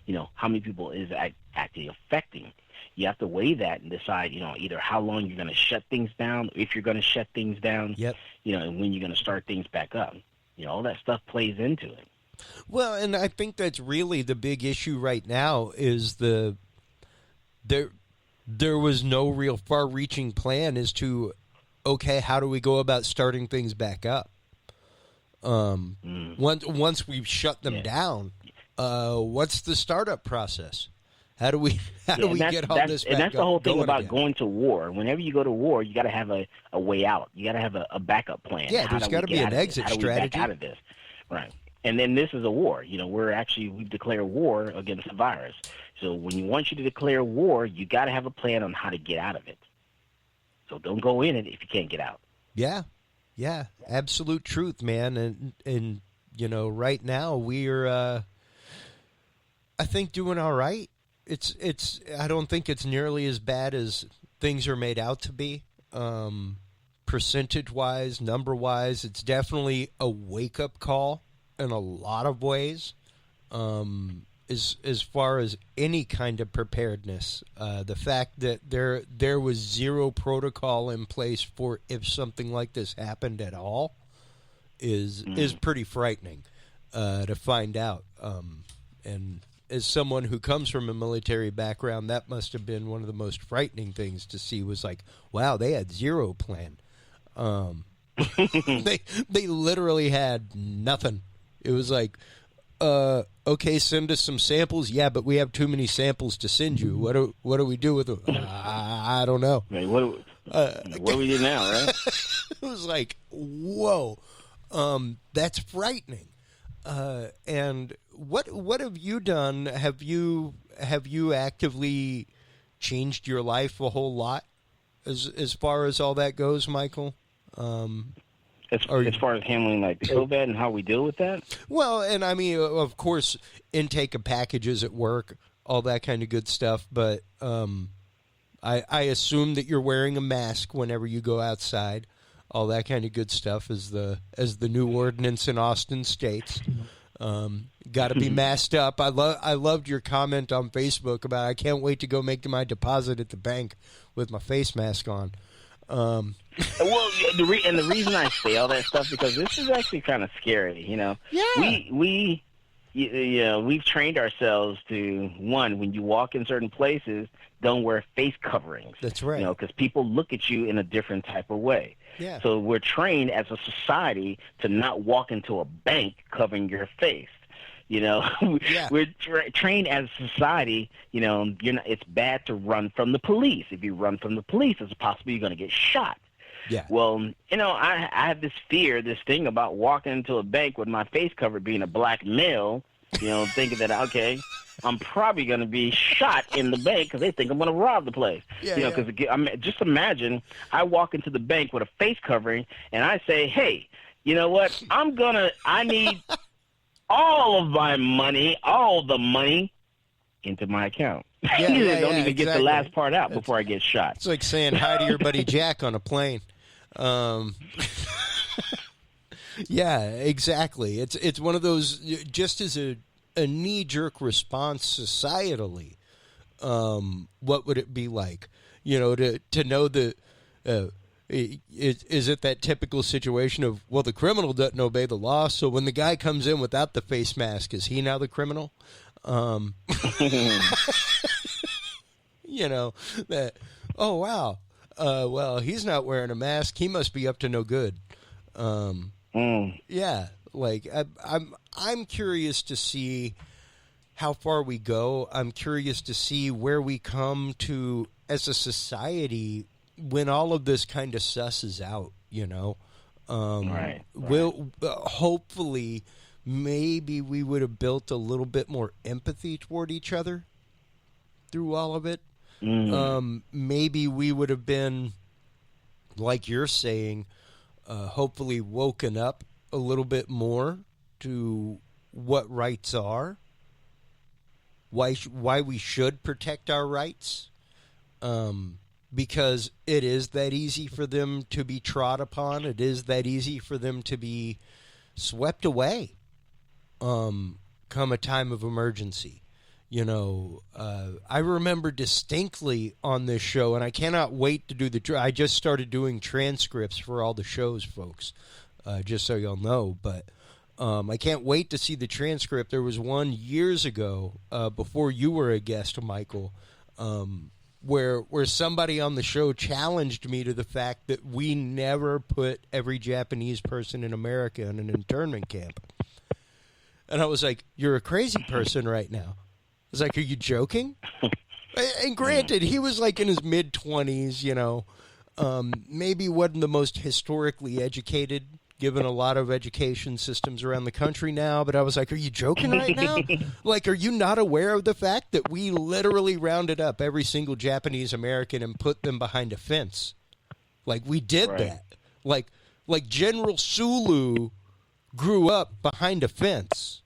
[SPEAKER 3] You know, how many people is actually affecting? You have to weigh that and decide, you know, either how long you're going to shut things down, if you're going to shut things down, you know, and when you're going to start things back up. You know, all that stuff plays into it.
[SPEAKER 2] Well, and I think that's really the big issue right now is there was no real far-reaching plan as to, okay, how do we go about starting things back up? Once we've shut them down, what's the startup process? How do we get all this back up?
[SPEAKER 3] And that's the whole thing about
[SPEAKER 2] again?
[SPEAKER 3] Going to war. Whenever you go to war, you got to have a way out. You got to have a backup plan.
[SPEAKER 2] Yeah, there's got to be an exit strategy.
[SPEAKER 3] Out of this, right? And then this is a war. You know, we've declared war against the virus. So once you declare war, you got to have a plan on how to get out of it. So don't go in it if you can't get out.
[SPEAKER 2] Yeah, absolute truth, man. And you know, right now we're, I think, doing all right. I don't think it's nearly as bad as things are made out to be. Percentage-wise, number-wise, it's definitely a wake-up call in a lot of ways. As far as any kind of preparedness, the fact that there was zero protocol in place for if something like this happened at all is pretty frightening to find out. And as someone who comes from a military background, that must have been one of the most frightening things to see. Was like, wow, they had zero plan. They literally had nothing. It was like, okay, send us some samples. Yeah, but we have too many samples to send you. What do we do with them? I don't know.
[SPEAKER 3] Right, what do we do now, right?
[SPEAKER 2] It was like, whoa, that's frightening. And what have you done? Have you actively changed your life a whole lot as far as all that goes, Michael?
[SPEAKER 3] As far as handling like the COVID and how we deal with that?
[SPEAKER 2] Well, and I mean, of course, intake of packages at work, all that kind of good stuff. But I assume that you're wearing a mask whenever you go outside. All that kind of good stuff, as the new ordinance in Austin states. Got to be masked up. I loved your comment on Facebook about I can't wait to go make my deposit at the bank with my face mask on.
[SPEAKER 3] Well, the reason I say all that stuff because this is actually kind of scary.
[SPEAKER 2] Yeah.
[SPEAKER 3] We've trained ourselves to, one, when you walk in certain places, don't wear face coverings.
[SPEAKER 2] That's right.
[SPEAKER 3] Because people look at you in a different type of way.
[SPEAKER 2] Yeah.
[SPEAKER 3] So we're trained as a society to not walk into a bank covering your face.
[SPEAKER 2] Yeah.
[SPEAKER 3] We're trained as a society, it's bad to run from the police. If you run from the police, it's possible you're going to get shot.
[SPEAKER 2] Yeah.
[SPEAKER 3] Well, I have this thing about walking into a bank with my face covered, being a black male, thinking that, okay, I'm probably going to be shot in the bank because they think I'm going to rob the place. Because just imagine I walk into the bank with a face covering and I say, hey, you know what? I need all the money into my account. Don't even get the last part out before I get shot.
[SPEAKER 2] It's like saying hi to your buddy Jack on a plane. Yeah, exactly. It's one of those, just as a knee-jerk response societally, what would it be like? To know that, is it that typical situation of, well, the criminal doesn't obey the law, so when the guy comes in without the face mask, is he now the criminal? That, oh, wow. Well, he's not wearing a mask. He must be up to no good. Yeah, like I'm curious to see how far we go. I'm curious to see where we come to as a society when all of this kind of susses out.
[SPEAKER 3] Right.
[SPEAKER 2] We'll hopefully maybe we would have built a little bit more empathy toward each other through all of it. Maybe we would have been, like you're saying, hopefully woken up a little bit more to what rights are, why we should protect our rights, because it is that easy for them to be trod upon. It is that easy for them to be swept away come a time of emergency. I remember distinctly on this show, and I cannot wait to do I just started doing transcripts for all the shows, folks, just so y'all know. But I can't wait to see the transcript. There was one years ago, before you were a guest, Michael, where somebody on the show challenged me to the fact that we never put every Japanese person in America in an internment camp. And I was like, you're a crazy person right now. I was like, are you joking? And granted, he was like in his mid-20s, maybe wasn't the most historically educated, given a lot of education systems around the country now. But I was like, are you joking right now? Like, are you not aware of the fact that we literally rounded up every single Japanese American and put them behind a fence? Like, we did that. Like General Sulu grew up behind a fence.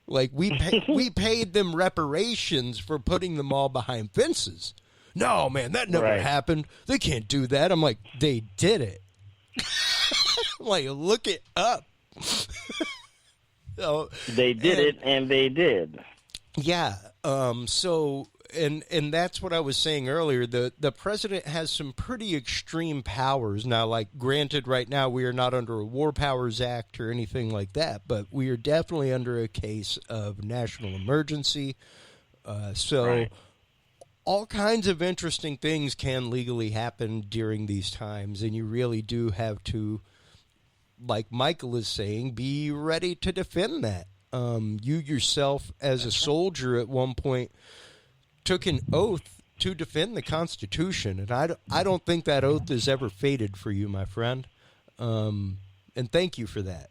[SPEAKER 2] Like, we paid them reparations for putting them all behind fences. No, man, that never happened. They can't do that. I'm like, they did it. Like, look it up.
[SPEAKER 3] They did it, and they did.
[SPEAKER 2] Yeah. So, and that's what I was saying earlier. The president has some pretty extreme powers. Now, like, granted, right now we are not under a War Powers Act or anything like that, but we are definitely under a case of national emergency. All kinds of interesting things can legally happen during these times, and you really do have to, like Michael is saying, be ready to defend that. You yourself, as a soldier at one point, took an oath to defend the Constitution, and I don't think that oath has ever faded for you, my friend. And thank you for that,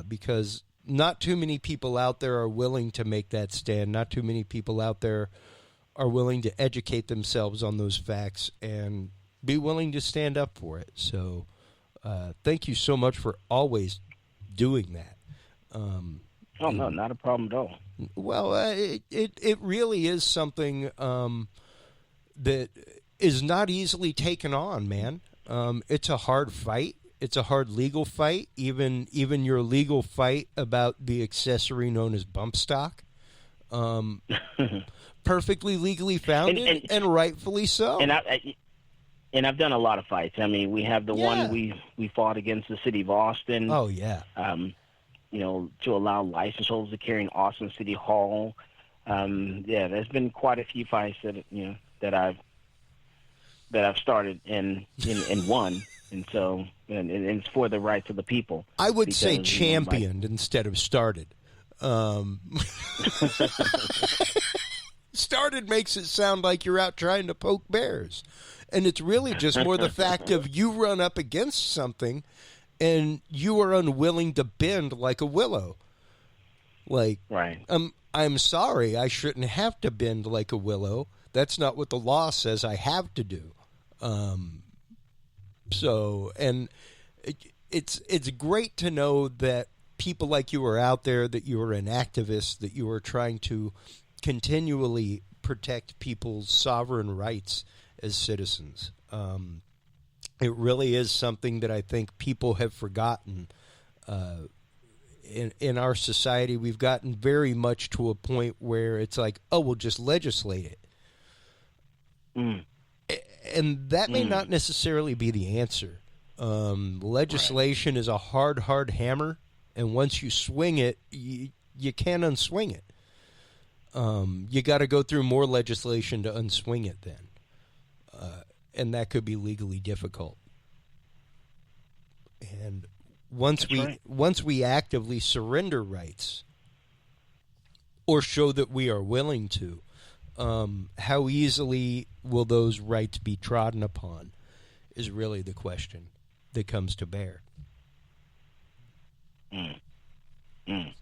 [SPEAKER 2] because not too many people out there are willing to make that stand. Not too many people out there are willing to educate themselves on those facts and be willing to stand up for it. So thank you so much for always doing that.
[SPEAKER 3] Oh, no, not a problem at all.
[SPEAKER 2] Well, it really is something that is not easily taken on, man. It's a hard fight. it's a hard legal fight, even your legal fight about the accessory known as bump stock. Perfectly legally founded and rightfully so.
[SPEAKER 3] And I've done a lot of fights. I mean, we have the one we fought against the city of Austin.
[SPEAKER 2] Oh yeah.
[SPEAKER 3] To allow license holders to carry in Austin City Hall. There's been quite a few fights that I've started and won, and so and it's for the rights of the people.
[SPEAKER 2] I would say championed instead of started. Started makes it sound like you're out trying to poke bears, and it's really just more the fact of you run up against something and you are unwilling to bend like a willow. Like,
[SPEAKER 3] right.
[SPEAKER 2] I'm sorry, I shouldn't have to bend like a willow. That's not what the law says I have to do. It's great to know that people like you are out there, that you are an activist, that you are trying to continually protect people's sovereign rights as citizens. It really is something that I think people have forgotten. In our society, we've gotten very much to a point where it's like, oh, we'll just legislate it. And that may not necessarily be the answer. Legislation is a hard hammer, and once you swing it, you can't unswing it. You got to go through more legislation to unswing it then. And that could be legally difficult. And once we actively surrender rights or show that we are willing to, how easily will those rights be trodden upon is really the question that comes to bear.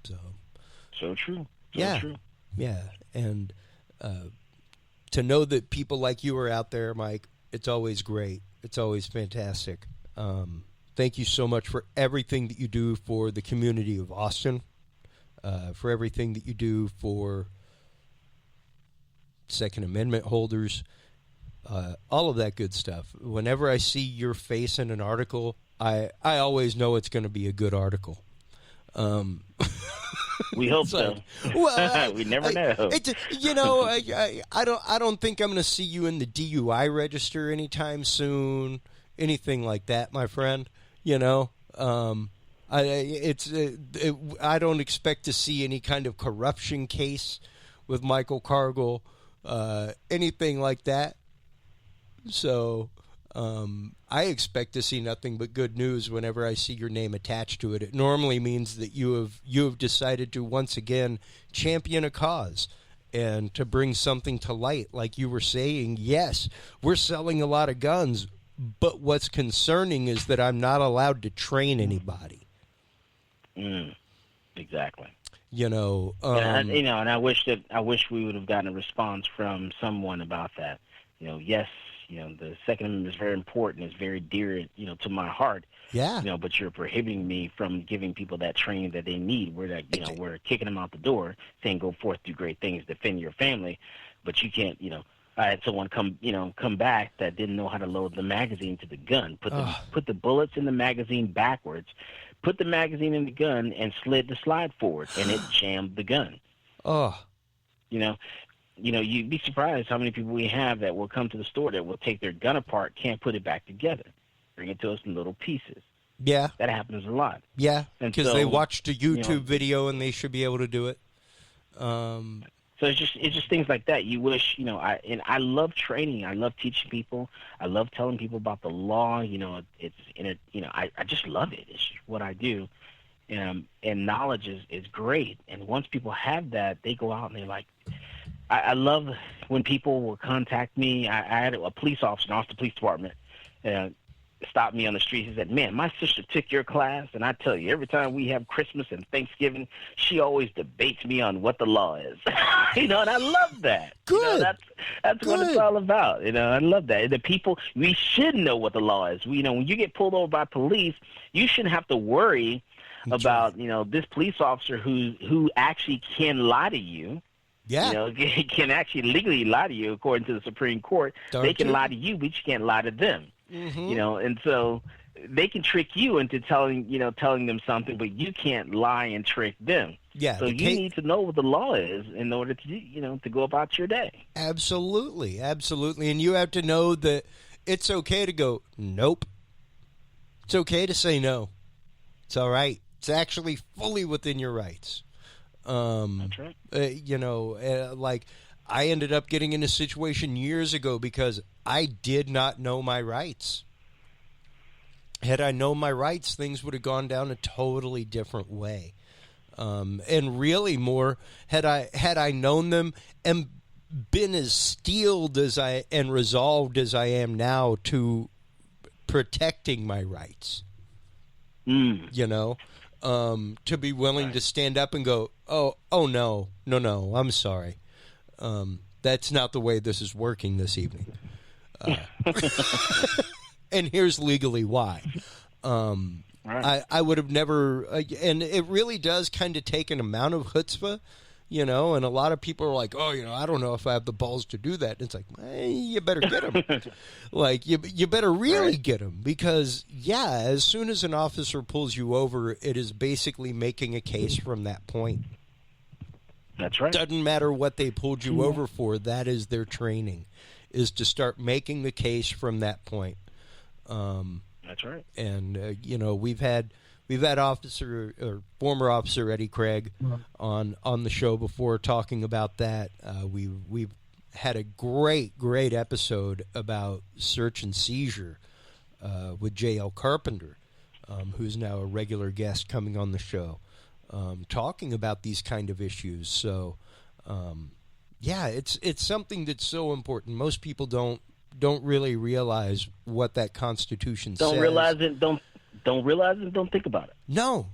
[SPEAKER 3] So true.
[SPEAKER 2] True. Yeah. And to know that people like you are out there, Mike, it's always great. It's always fantastic. Thank you so much for everything that you do for the community of Austin, for everything that you do for Second Amendment holders, all of that good stuff. Whenever I see your face in an article, I always know it's going to be a good article.
[SPEAKER 3] We hope so.
[SPEAKER 2] Well,
[SPEAKER 3] we never know.
[SPEAKER 2] I don't think I'm going to see you in the DUI register anytime soon. Anything like that, my friend. I don't expect to see any kind of corruption case with Michael Cargill, anything like that. So I expect to see nothing but good news whenever I see your name attached to it. It normally means that you have decided to once again champion a cause and to bring something to light. Like you were saying, yes, we're selling a lot of guns, but what's concerning is that I'm not allowed to train anybody.
[SPEAKER 3] Exactly.
[SPEAKER 2] And
[SPEAKER 3] I wish we would have gotten a response from someone about that. Yes, the Second Amendment is very important. It's very dear, to my heart.
[SPEAKER 2] Yeah.
[SPEAKER 3] But you're prohibiting me from giving people that training that they need. We're we're kicking them out the door, saying go forth, do great things, defend your family, but you can't. I had someone come back that didn't know how to load the magazine to the gun. Put the bullets in the magazine backwards, put the magazine in the gun, and slid the slide forward, and it jammed the gun. You'd be surprised how many people we have that will come to the store that will take their gun apart, can't put it back together, bring it to us in little pieces.
[SPEAKER 2] Yeah,
[SPEAKER 3] that happens a lot.
[SPEAKER 2] Yeah, because they watched a YouTube video and they should be able to do it.
[SPEAKER 3] So it's just things like that. You wish, I love training. I love teaching people. I love telling people about the law. I just love it. It's just what I do. And knowledge is great. And once people have that, they go out and they're like, I love when people will contact me. I had a police officer in the Austin Police Department stopped me on the street. He said, man, my sister took your class, and I tell you, every time we have Christmas and Thanksgiving, she always debates me on what the law is. And I love that.
[SPEAKER 2] Good.
[SPEAKER 3] That's
[SPEAKER 2] Good.
[SPEAKER 3] what it's all about. I love that. The people, we should know what the law is. When you get pulled over by police, you shouldn't have to worry about, this police officer who actually can lie to you.
[SPEAKER 2] Yeah.
[SPEAKER 3] Can actually legally lie to you according to the Supreme Court. They can lie to you, but you can't lie to them. And so they can trick you into telling them something, but you can't lie and trick them.
[SPEAKER 2] Yeah.
[SPEAKER 3] So you need to know what the law is in order to to go about your day.
[SPEAKER 2] Absolutely, absolutely, and you have to know that it's okay to go nope. It's okay to say no. It's all right. It's actually fully within your rights.
[SPEAKER 3] That's right.
[SPEAKER 2] Like I ended up getting in a situation years ago because I did not know my rights. Had I known my rights, things would have gone down a totally different way. And really more, had I known them and been as steeled and resolved as I am now to protecting my rights. To be willing to stand up and go, oh no, I'm sorry. That's not the way this is working this evening. And here's legally why.
[SPEAKER 3] Right.
[SPEAKER 2] I would have never, and it really does kind of take an amount of chutzpah, and a lot of people are like, I don't know if I have the balls to do that. And it's like, you better get them. Like, you better really get them because, as soon as an officer pulls you over, it is basically making a case from that point.
[SPEAKER 3] That's right.
[SPEAKER 2] Doesn't matter what they pulled you over for. That is their training, is to start making the case from that point.
[SPEAKER 3] That's right.
[SPEAKER 2] And we've had officer or former officer Eddie Craig on the show before talking about that. We've had a great episode about search and seizure with J.L. Carpenter, who's now a regular guest coming on the show, talking about these kind of issues. So, it's something that's so important. Most people don't really realize what that Constitution says.
[SPEAKER 3] Don't realize it. Don't realize it. Don't think about it.
[SPEAKER 2] No,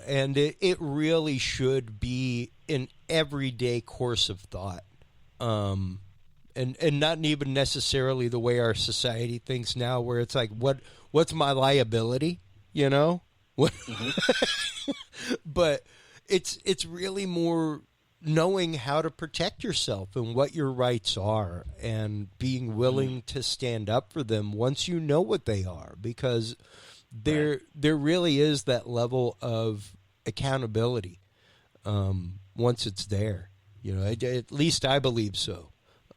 [SPEAKER 2] and it really should be an everyday course of thought, and not even necessarily the way our society thinks now, where it's like, what's my liability, What? But it's really more knowing how to protect yourself and what your rights are and being willing to stand up for them once you know what they are, because there really is that level of accountability once it's there. At least I believe so.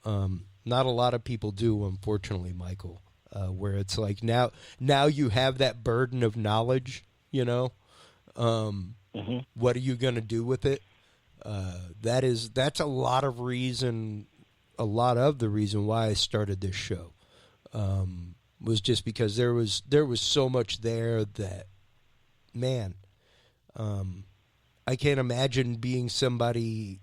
[SPEAKER 2] Not a lot of people do, unfortunately, Michael, where it's like now you have that burden of knowledge, what are you going to do with it? That's a lot of the reason why I started this show, was just because there was so much there that, man, I can't imagine being somebody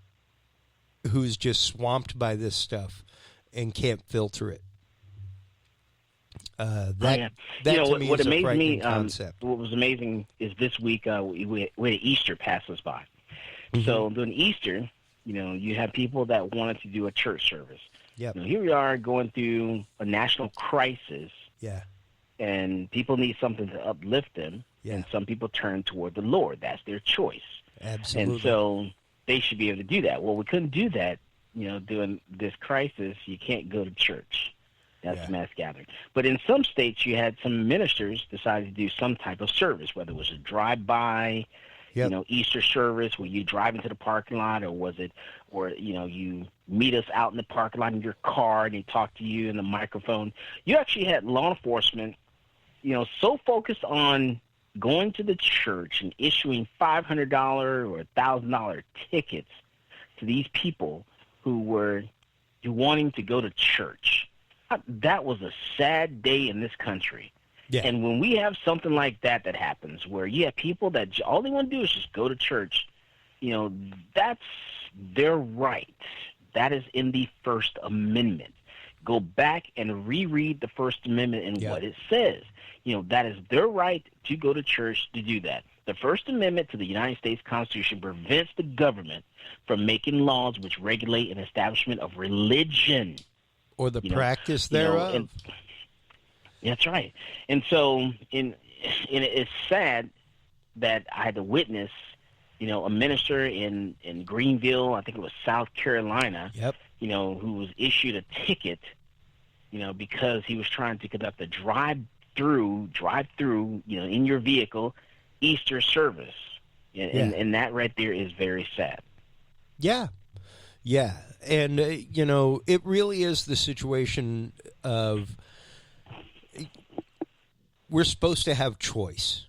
[SPEAKER 2] who's just swamped by this stuff and can't filter it. That to me
[SPEAKER 3] what
[SPEAKER 2] is a
[SPEAKER 3] amazed
[SPEAKER 2] frightening
[SPEAKER 3] me,
[SPEAKER 2] concept.
[SPEAKER 3] what was amazing is this week we had Easter pass us by. Mm-hmm. So during Easter, you have people that wanted to do a church service.
[SPEAKER 2] Yep.
[SPEAKER 3] Here we are going through a national crisis.
[SPEAKER 2] Yeah.
[SPEAKER 3] And people need something to uplift them.
[SPEAKER 2] Yeah.
[SPEAKER 3] And some people turn toward the Lord. That's their choice.
[SPEAKER 2] Absolutely.
[SPEAKER 3] And so they should be able to do that. Well, we couldn't do that, during this crisis. You can't go to church. That's mass gathering. But in some states, you had some ministers decide to do some type of service, whether it was a drive-by, Easter service where you drive into the parking lot, or you meet us out in the parking lot in your car and they talk to you in the microphone. You actually had law enforcement, so focused on going to the church and issuing $500 or $1,000 tickets to these people who were wanting to go to church. That was a sad day in this country. Yeah. And when we have something like that happens, where you have people that all they want to do is just go to church, that's their right. That is in the First Amendment. Go back and reread the First Amendment and what it says. That is their right to go to church to do that. The First Amendment to the United States Constitution prevents the government from making laws which regulate an establishment of religion.
[SPEAKER 2] Or the practice thereof.
[SPEAKER 3] That's right. And so it's sad that I had to witness, a minister in Greenville, I think it was South Carolina, who was issued a ticket, because he was trying to conduct a through, in your vehicle, Easter service. And that right there is very sad.
[SPEAKER 2] Yeah. Yeah. And, it really is the situation of we're supposed to have choice.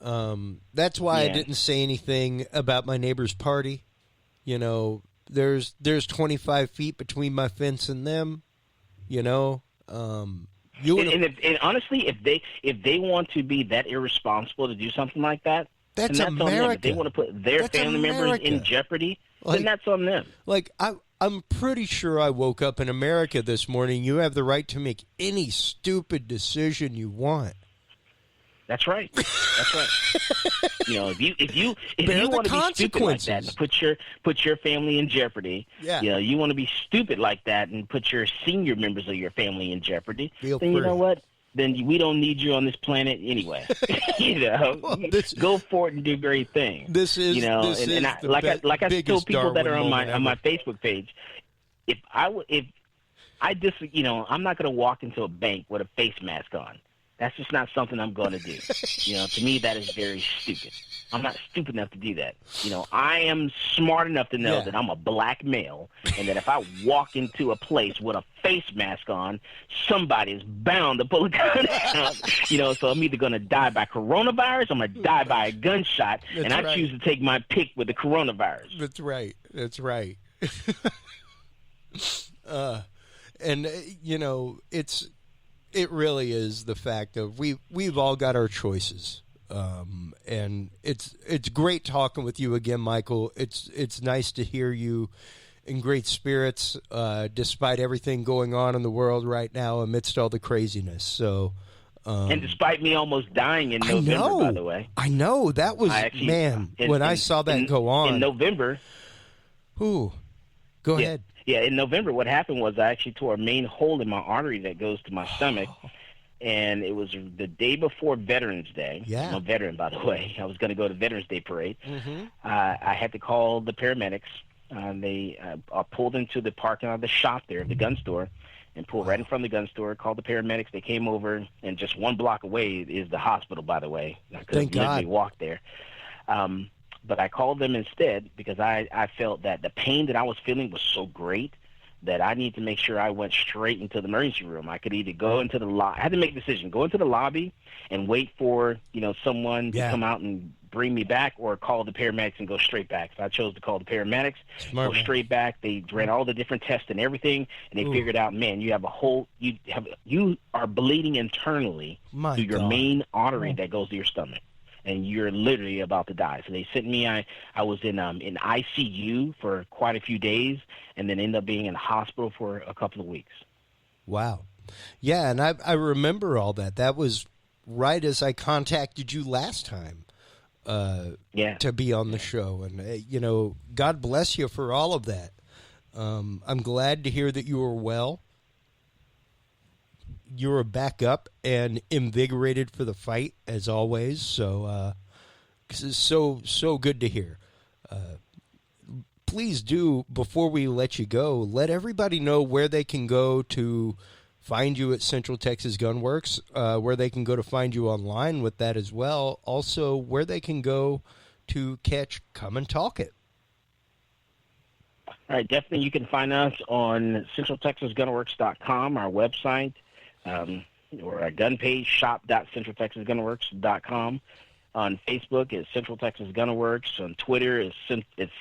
[SPEAKER 2] That's why I didn't say anything about my neighbor's party. There's 25 feet between my fence and them. And
[SPEAKER 3] honestly, if they want to be that irresponsible to do something like that,
[SPEAKER 2] that's
[SPEAKER 3] America.
[SPEAKER 2] On them.
[SPEAKER 3] If they want to put their family members in jeopardy, then that's on them.
[SPEAKER 2] I'm pretty sure I woke up in America this morning. You have the right to make any stupid decision you want.
[SPEAKER 3] That's right. That's right. If you want to be stupid like that and put your family in jeopardy, you want to be stupid like that and put your senior members of your family in jeopardy, then you know what? Then we don't need you on this planet anyway. Go for it and do great things.
[SPEAKER 2] This is
[SPEAKER 3] I tell people that are on my Facebook page, I'm not going to walk into a bank with a face mask on. That's just not something I'm going to do. To me, that is very stupid. I'm not stupid enough to do that. I am smart enough to know that I'm a black male and that if I walk into a place with a face mask on, somebody is bound to pull a gun out. So I'm either going to die by coronavirus, I'm going to die by a gunshot, I choose to take my pick with the coronavirus.
[SPEAKER 2] That's right. It really is the fact of we've all got our choices, and it's great talking with you again, Michael. It's nice to hear you in great spirits, despite everything going on in the world right now, amidst all the craziness. So,
[SPEAKER 3] and despite me almost dying in November, by the way,
[SPEAKER 2] I know that was when I saw that go on
[SPEAKER 3] in November.
[SPEAKER 2] Ooh, go ahead.
[SPEAKER 3] Yeah, in November, what happened was I actually tore a main hole in my artery that goes to my stomach, and it was the day before Veterans Day.
[SPEAKER 2] Yeah.
[SPEAKER 3] I'm a veteran, by the way. I was going to go to Veterans Day parade.
[SPEAKER 2] Mm-hmm.
[SPEAKER 3] I had to call the paramedics. They pulled into the parking lot of the shop there, the gun store, and pulled right in front of the gun store, called the paramedics. They came over, and just 1 block away is the hospital, by the way. I could have literally walked there. But I called them instead because I felt that the pain that I was feeling was so great that I need to make sure I went straight into the emergency room. I could either go into the lobby. I had to make a decision, go into the lobby and wait for, someone to come out and bring me back, or call the paramedics and go straight back. So I chose to call the paramedics, go straight back. They ran all the different tests and everything, and they figured out, man, you are bleeding internally through your main artery that goes to your stomach. And you're literally about to die. So they sent me. I was in ICU for quite a few days, and then ended up being in the hospital for a couple of weeks.
[SPEAKER 2] Wow, yeah, and I remember all that. That was right as I contacted you last time. To be on the show, and God bless you for all of that. I'm glad to hear that you were well. You were back up and invigorated for the fight, as always. So, it's so good to hear. Please do, before we let you go, let everybody know where they can go to find you at Central Texas Gunworks, where they can go to find you online with that as well. Also, where they can go to catch Come and Talk It.
[SPEAKER 3] All right, definitely you can find us on centraltexasgunworks.com, our website. Or our gun page, shop.centraltexasgunworks.com. On Facebook, it's Central Texas Gunworks. On Twitter, it's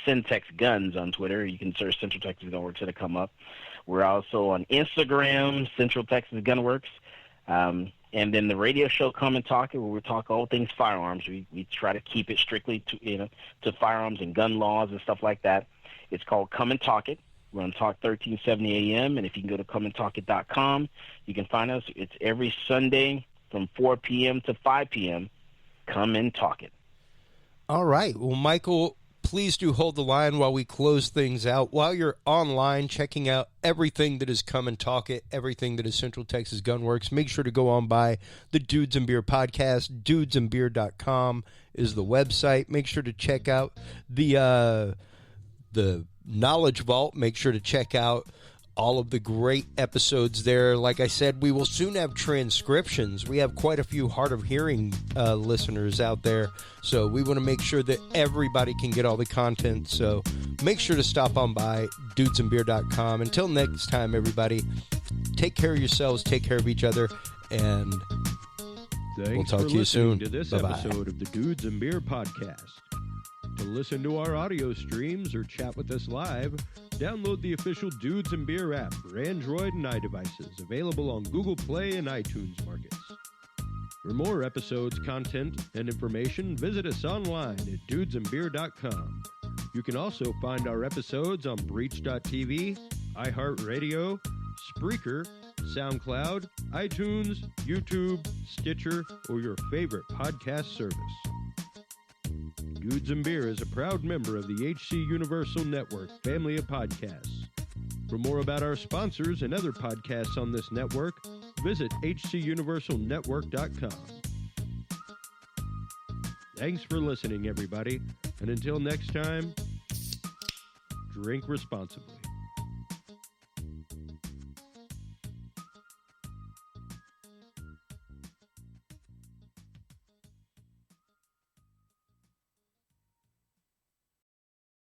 [SPEAKER 3] Centex Guns on Twitter. You can search Central Texas Gunworks, it'll come up. We're also on Instagram, Central Texas Gunworks. And then the radio show Come and Talk It, where we talk all things firearms. We try to keep it strictly to firearms and gun laws and stuff like that. It's called Come and Talk It. We're on Talk 1370 AM, and if you can go to comeandtalkit.com, you can find us. It's every Sunday from 4 p.m. to 5 p.m. Come and Talk It.
[SPEAKER 2] All right. Well, Michael, please do hold the line while we close things out. While you're online checking out everything that is Come and Talk It, everything that is Central Texas Gunworks, make sure to go on by the Dudes and Beer podcast. Dudesandbeer.com is the website. Make sure to check out the Knowledge Vault. Make sure to check out all of the great episodes there. Like I said, we will soon have transcriptions. We have quite a few hard of hearing listeners out there, so we want to make sure that everybody can get all the content. So make sure to stop on by dudesandbeer.com. Until next time, everybody, take care of yourselves, take care of each other, and we'll talk to you soon.
[SPEAKER 1] To this
[SPEAKER 2] Bye-bye.
[SPEAKER 1] episode of the Dudes and Beer podcast. To listen to our audio streams or chat with us live, download the official Dudes and Beer app for Android and iDevices, available on Google Play and iTunes markets. For more episodes, content, and information, visit us online at dudesandbeer.com. You can also find our episodes on Breach.tv, iHeartRadio, Spreaker, SoundCloud, iTunes, YouTube, Stitcher, or your favorite podcast service. Dudes and Beer is a proud member of the HC Universal Network family of podcasts. For more about our sponsors and other podcasts on this network, visit hcuniversalnetwork.com. Thanks for listening, everybody, and until next time, drink responsibly.